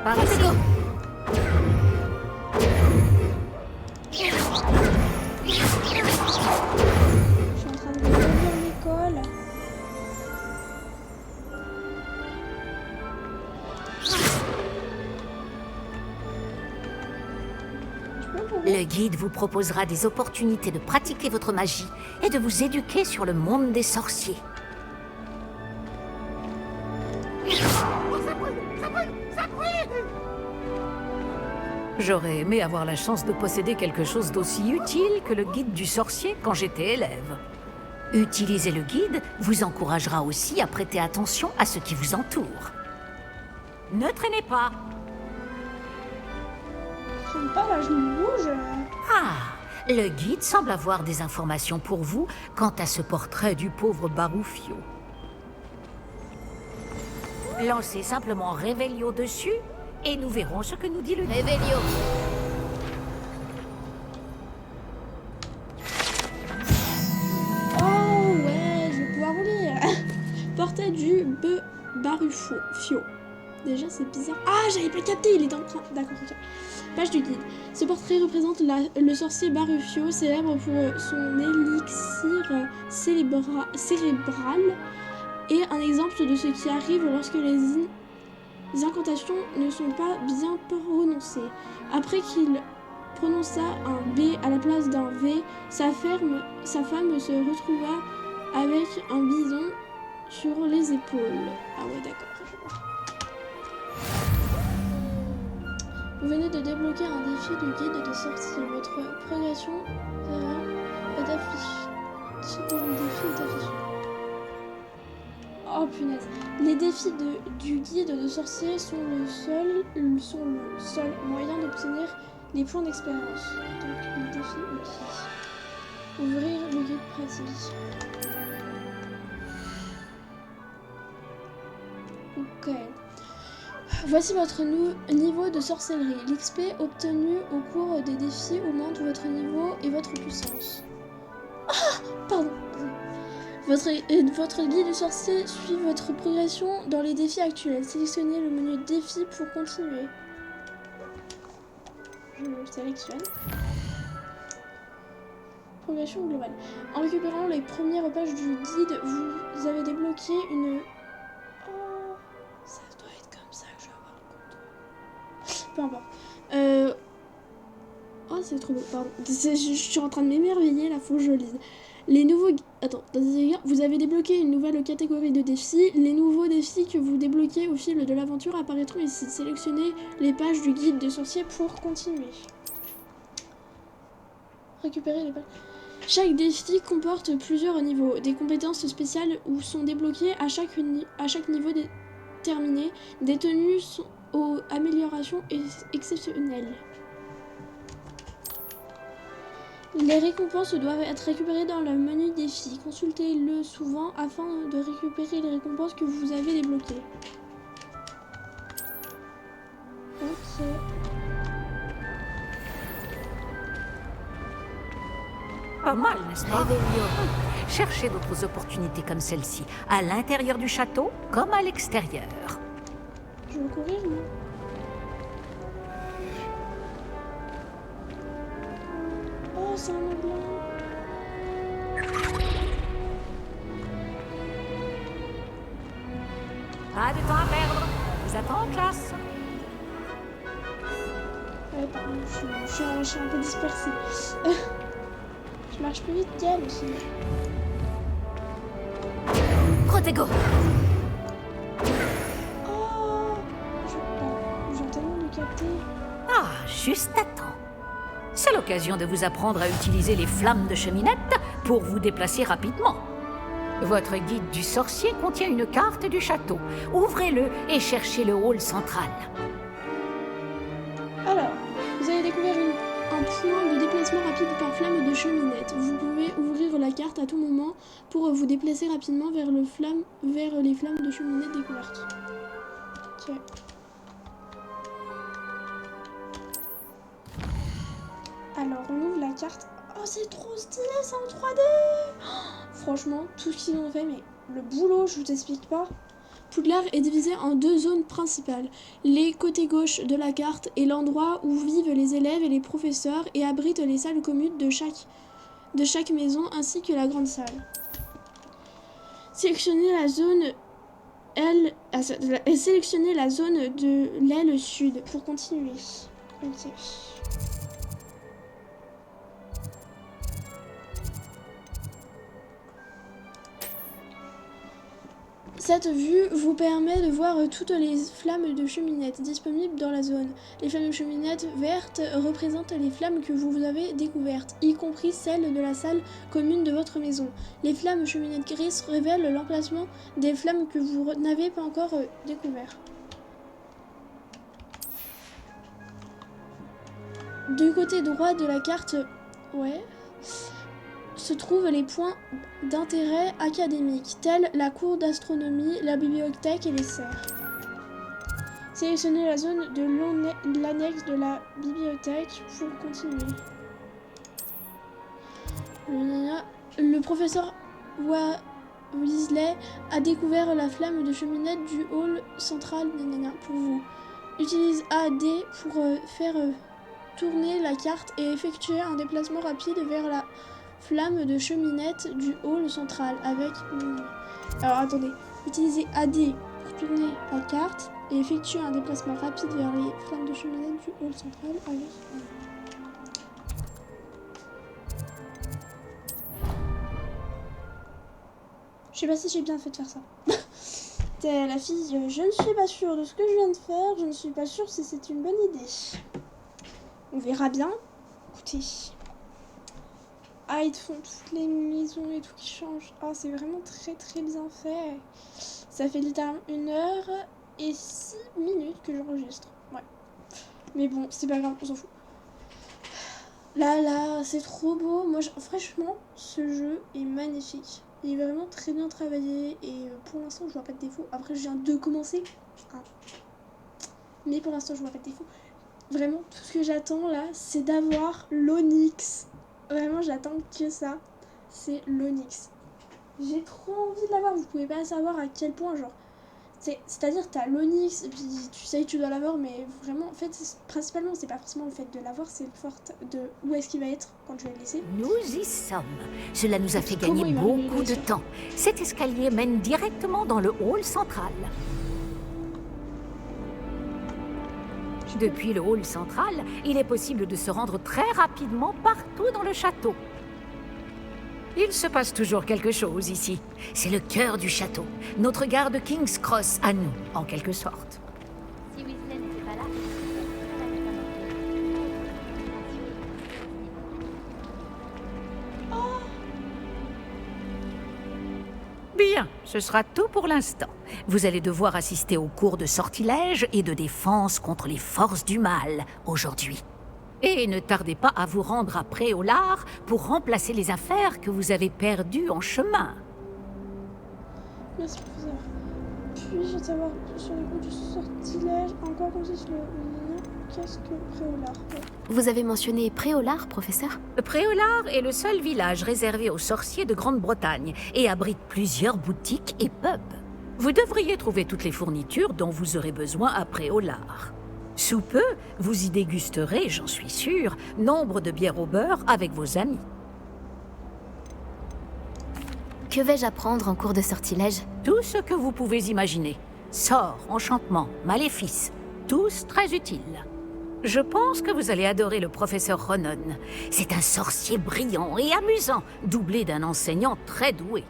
Par ici. Je suis en train de relire l'école. Le guide vous proposera des opportunités de pratiquer votre magie et de vous éduquer sur le monde des sorciers. J'aurais aimé avoir la chance de posséder quelque chose d'aussi utile que le guide du sorcier quand j'étais élève. Utiliser le guide vous encouragera aussi à prêter attention à ce qui vous entoure. Ne traînez pas. J'aime pas, là, je me bouge. Ah, le guide semble avoir des informations pour vous quant à ce portrait du pauvre Baruffio. Lancez simplement Réveillon dessus et nous verrons ce que nous dit le guide. Réveillon. Oh ouais, je vais pouvoir relire. Portrait du Baruffio. Déjà, c'est bizarre. Ah, j'avais pas capté, il est dans le train. D'accord, ok. Page du guide. Ce portrait représente le sorcier Baruffio, célèbre pour son élixir cérébral et un exemple de ce qui arrive lorsque les incantations ne sont pas bien prononcées. Après qu'il prononça un B à la place d'un V, sa femme se retrouva avec un bison sur les épaules. Ah ouais, d'accord. Vous venez de débloquer un défi de guide de sortie. Votre progression est affichée. Oh punaise. Les défis du guide de sorcier sont le seul moyen d'obtenir les points d'expérience. Donc le défi outils. Ouvrir le guide pratique. Ok. Voici votre niveau de sorcellerie. L'XP obtenu au cours des défis augmente votre niveau et votre puissance. Ah, pardon. Votre guide du sorcier suit votre progression dans les défis actuels. Sélectionnez le menu défi pour continuer. Je le sélectionne. Progression globale. En récupérant les premières pages du guide, vous avez débloqué une... Oh, ça doit être comme ça que je vais avoir le compte. Peu importe. Oh, c'est trop beau, pardon. Je suis en train de m'émerveiller, là, faut que je lise. Les nouveaux... Attends, vous avez débloqué une nouvelle catégorie de défis. Les nouveaux défis que vous débloquez au fil de l'aventure apparaîtront ici. Sélectionnez les pages du guide de sorcier pour continuer. Récupérer les pages... Chaque défi comporte plusieurs niveaux. Des compétences spéciales ou sont débloquées à chaque niveau terminé. Des tenues sont aux améliorations exceptionnelles. Les récompenses doivent être récupérées dans le menu défi. Consultez-le souvent afin de récupérer les récompenses que vous avez débloquées. Ok. Pas mal, n'est-ce pas? Cherchez d'autres opportunités comme celle-ci, à l'intérieur du château comme à l'extérieur. Je veux courir, moi. Oh, c'est un blanc. Pas de temps à perdre. Vous attends en classe. Ouais, pardon, je suis un peu dispersée. Je marche plus vite qu'elle aussi. Protego. Oh, j'ai tellement le capter. Ah, juste à temps. C'est l'occasion de vous apprendre à utiliser les flammes de cheminette pour vous déplacer rapidement. Votre guide du sorcier contient une carte du château. Ouvrez-le et cherchez le hall central. Alors, vous avez découvert un point de déplacement rapide par flamme de cheminette. Vous pouvez ouvrir la carte à tout moment pour vous déplacer rapidement vers les flammes de cheminette découvertes. Ok. Alors, on ouvre la carte. Oh, c'est trop stylé, c'est en 3D. Oh, franchement, tout ce qu'ils ont fait, mais le boulot, je vous explique pas. Poudlard est divisé en deux zones principales. Les côtés gauche de la carte est l'endroit où vivent les élèves et les professeurs et abrite les salles communes de chaque maison ainsi que la grande salle. Sélectionnez la zone sélectionnez la zone de l'aile sud pour continuer. Ok. Cette vue vous permet de voir toutes les flammes de cheminette disponibles dans la zone. Les flammes de cheminette vertes représentent les flammes que vous avez découvertes, y compris celles de la salle commune de votre maison. Les flammes de cheminette grises révèlent l'emplacement des flammes que vous n'avez pas encore découvertes. Du côté droit de la carte, se trouvent les points d'intérêt académique, tels la cour d'astronomie, la bibliothèque et les serres. Sélectionnez la zone de l'annexe de la bibliothèque pour continuer. Le professeur Weasley a découvert la flamme de cheminette du hall central pour vous. Utilise AD pour faire tourner la carte et effectuer un déplacement rapide vers la flamme de cheminette du hall central avec... Alors attendez, Utilisez AD pour tourner la carte et effectuer un déplacement rapide vers les flammes de cheminée du hall central avec... Je sais pas si j'ai bien fait de faire ça. T'es la fille, je ne suis pas sûre de ce que je viens de faire, je ne suis pas sûre si c'est une bonne idée. On verra bien. Écoutez. Ah, ils te font toutes les maisons et tout qui changent. Ah, c'est vraiment très très bien fait. Ça fait littéralement 1 heure et 6 minutes que j'enregistre. Ouais. Mais bon, c'est pas grave, on s'en fout. Là, c'est trop beau. Moi, franchement, ce jeu est magnifique. Il est vraiment très bien travaillé et pour l'instant, je vois pas de défaut. Après, je viens de commencer. Hein. Mais pour l'instant, je vois pas de défaut. Vraiment, tout ce que j'attends là, c'est d'avoir l'Onyx. Vraiment, j'attends que ça. C'est l'Onyx. J'ai trop envie de l'avoir. Vous pouvez pas savoir à quel point, genre. C'est-à-dire, t'as l'Onyx, et puis tu sais que tu dois l'avoir, mais vraiment, en fait, principalement, c'est pas forcément le fait de l'avoir, c'est le fait de où est-ce qu'il va être quand je vais le laisser. Nous y sommes. Cela nous a fait gagner beaucoup de temps. Cet escalier mène directement dans le hall central. Depuis le hall central, il est possible de se rendre très rapidement partout dans le château. Il se passe toujours quelque chose ici. C'est le cœur du château. Notre gare de King's Cross à nous, en quelque sorte. Si Weasley n'était pas là, Bien, ce sera tout pour l'instant. Vous allez devoir assister aux cours de sortilège et de défense contre les forces du mal aujourd'hui. Et ne tardez pas à vous rendre à Préolard pour remplacer les affaires que vous avez perdues en chemin. Merci, professeur. Puis-je savoir sur les cours du sortilège en quoi consiste le lien? Qu'est-ce que Préolard? Vous avez mentionné Préolard, professeur? Préolard est le seul village réservé aux sorciers de Grande-Bretagne et abrite plusieurs boutiques et pubs. Vous devriez trouver toutes les fournitures dont vous aurez besoin à Préolard. Sous peu, vous y dégusterez, j'en suis sûre, nombre de bières au beurre avec vos amis. Que vais-je apprendre en cours de sortilège? Tout ce que vous pouvez imaginer. Sorts, enchantements, maléfices, tous très utiles. Je pense que vous allez adorer le professeur Ronon. C'est un sorcier brillant et amusant, doublé d'un enseignant très doué.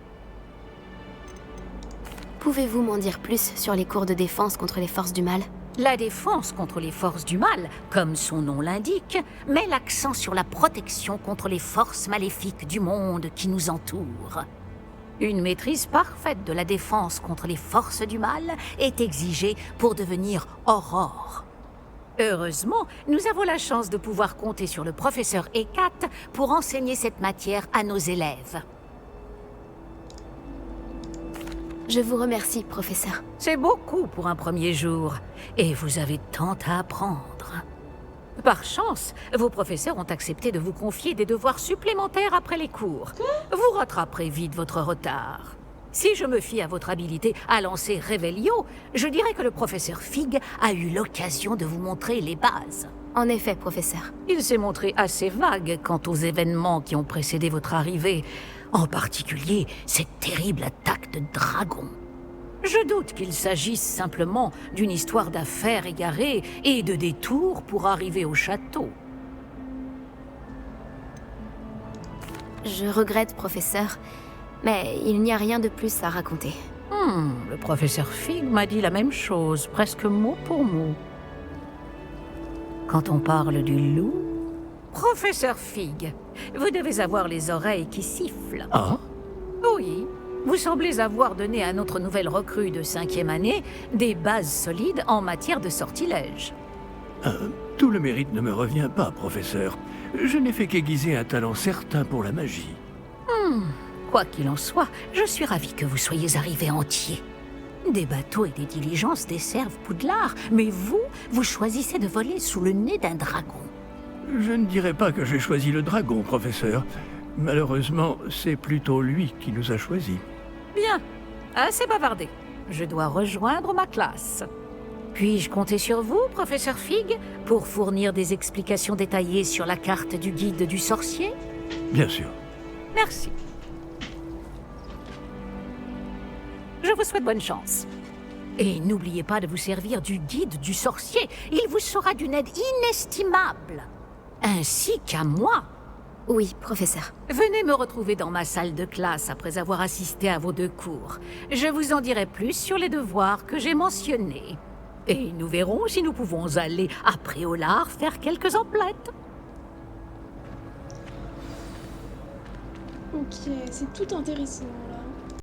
Pouvez-vous m'en dire plus sur les cours de défense contre les forces du mal? La défense contre les forces du mal, comme son nom l'indique, met l'accent sur la protection contre les forces maléfiques du monde qui nous entoure. Une maîtrise parfaite de la défense contre les forces du mal est exigée pour devenir Aurore. Heureusement, nous avons la chance de pouvoir compter sur le professeur Hécate pour enseigner cette matière à nos élèves. Je vous remercie, professeur. C'est beaucoup pour un premier jour, et vous avez tant à apprendre. Par chance, vos professeurs ont accepté de vous confier des devoirs supplémentaires après les cours. Vous rattraperez vite votre retard. Si je me fie à votre habilité à lancer Revelio, je dirais que le professeur Fig a eu l'occasion de vous montrer les bases. En effet, professeur. Il s'est montré assez vague quant aux événements qui ont précédé votre arrivée, en particulier cette terrible attaque de dragon. Je doute qu'il s'agisse simplement d'une histoire d'affaires égarées et de détours pour arriver au château. Je regrette, professeur, mais il n'y a rien de plus à raconter. Le professeur Fig m'a dit la même chose, presque mot pour mot. Quand on parle du loup... Professeur Fig, vous devez avoir les oreilles qui sifflent. Ah? Oui, vous semblez avoir donné à notre nouvelle recrue de 5e année des bases solides en matière de sortilège. Tout le mérite ne me revient pas, professeur. Je n'ai fait qu'aiguiser un talent certain pour la magie. Quoi qu'il en soit, je suis ravie que vous soyez arrivé entier. Des bateaux et des diligences desservent Poudlard, mais vous choisissez de voler sous le nez d'un dragon. Je ne dirais pas que j'ai choisi le dragon, professeur. Malheureusement, c'est plutôt lui qui nous a choisis. Bien, assez bavardé. Je dois rejoindre ma classe. Puis-je compter sur vous, professeur Fig, pour fournir des explications détaillées sur la carte du guide du sorcier? Bien sûr. Merci. Je vous souhaite bonne chance. Et n'oubliez pas de vous servir du guide du sorcier. Il vous sera d'une aide inestimable. Ainsi qu'à moi. Oui, professeur. Venez me retrouver dans ma salle de classe après avoir assisté à vos 2 cours. Je vous en dirai plus sur les devoirs que j'ai mentionnés. Et nous verrons si nous pouvons aller à Préolard faire quelques emplettes. Ok, c'est tout intéressant là.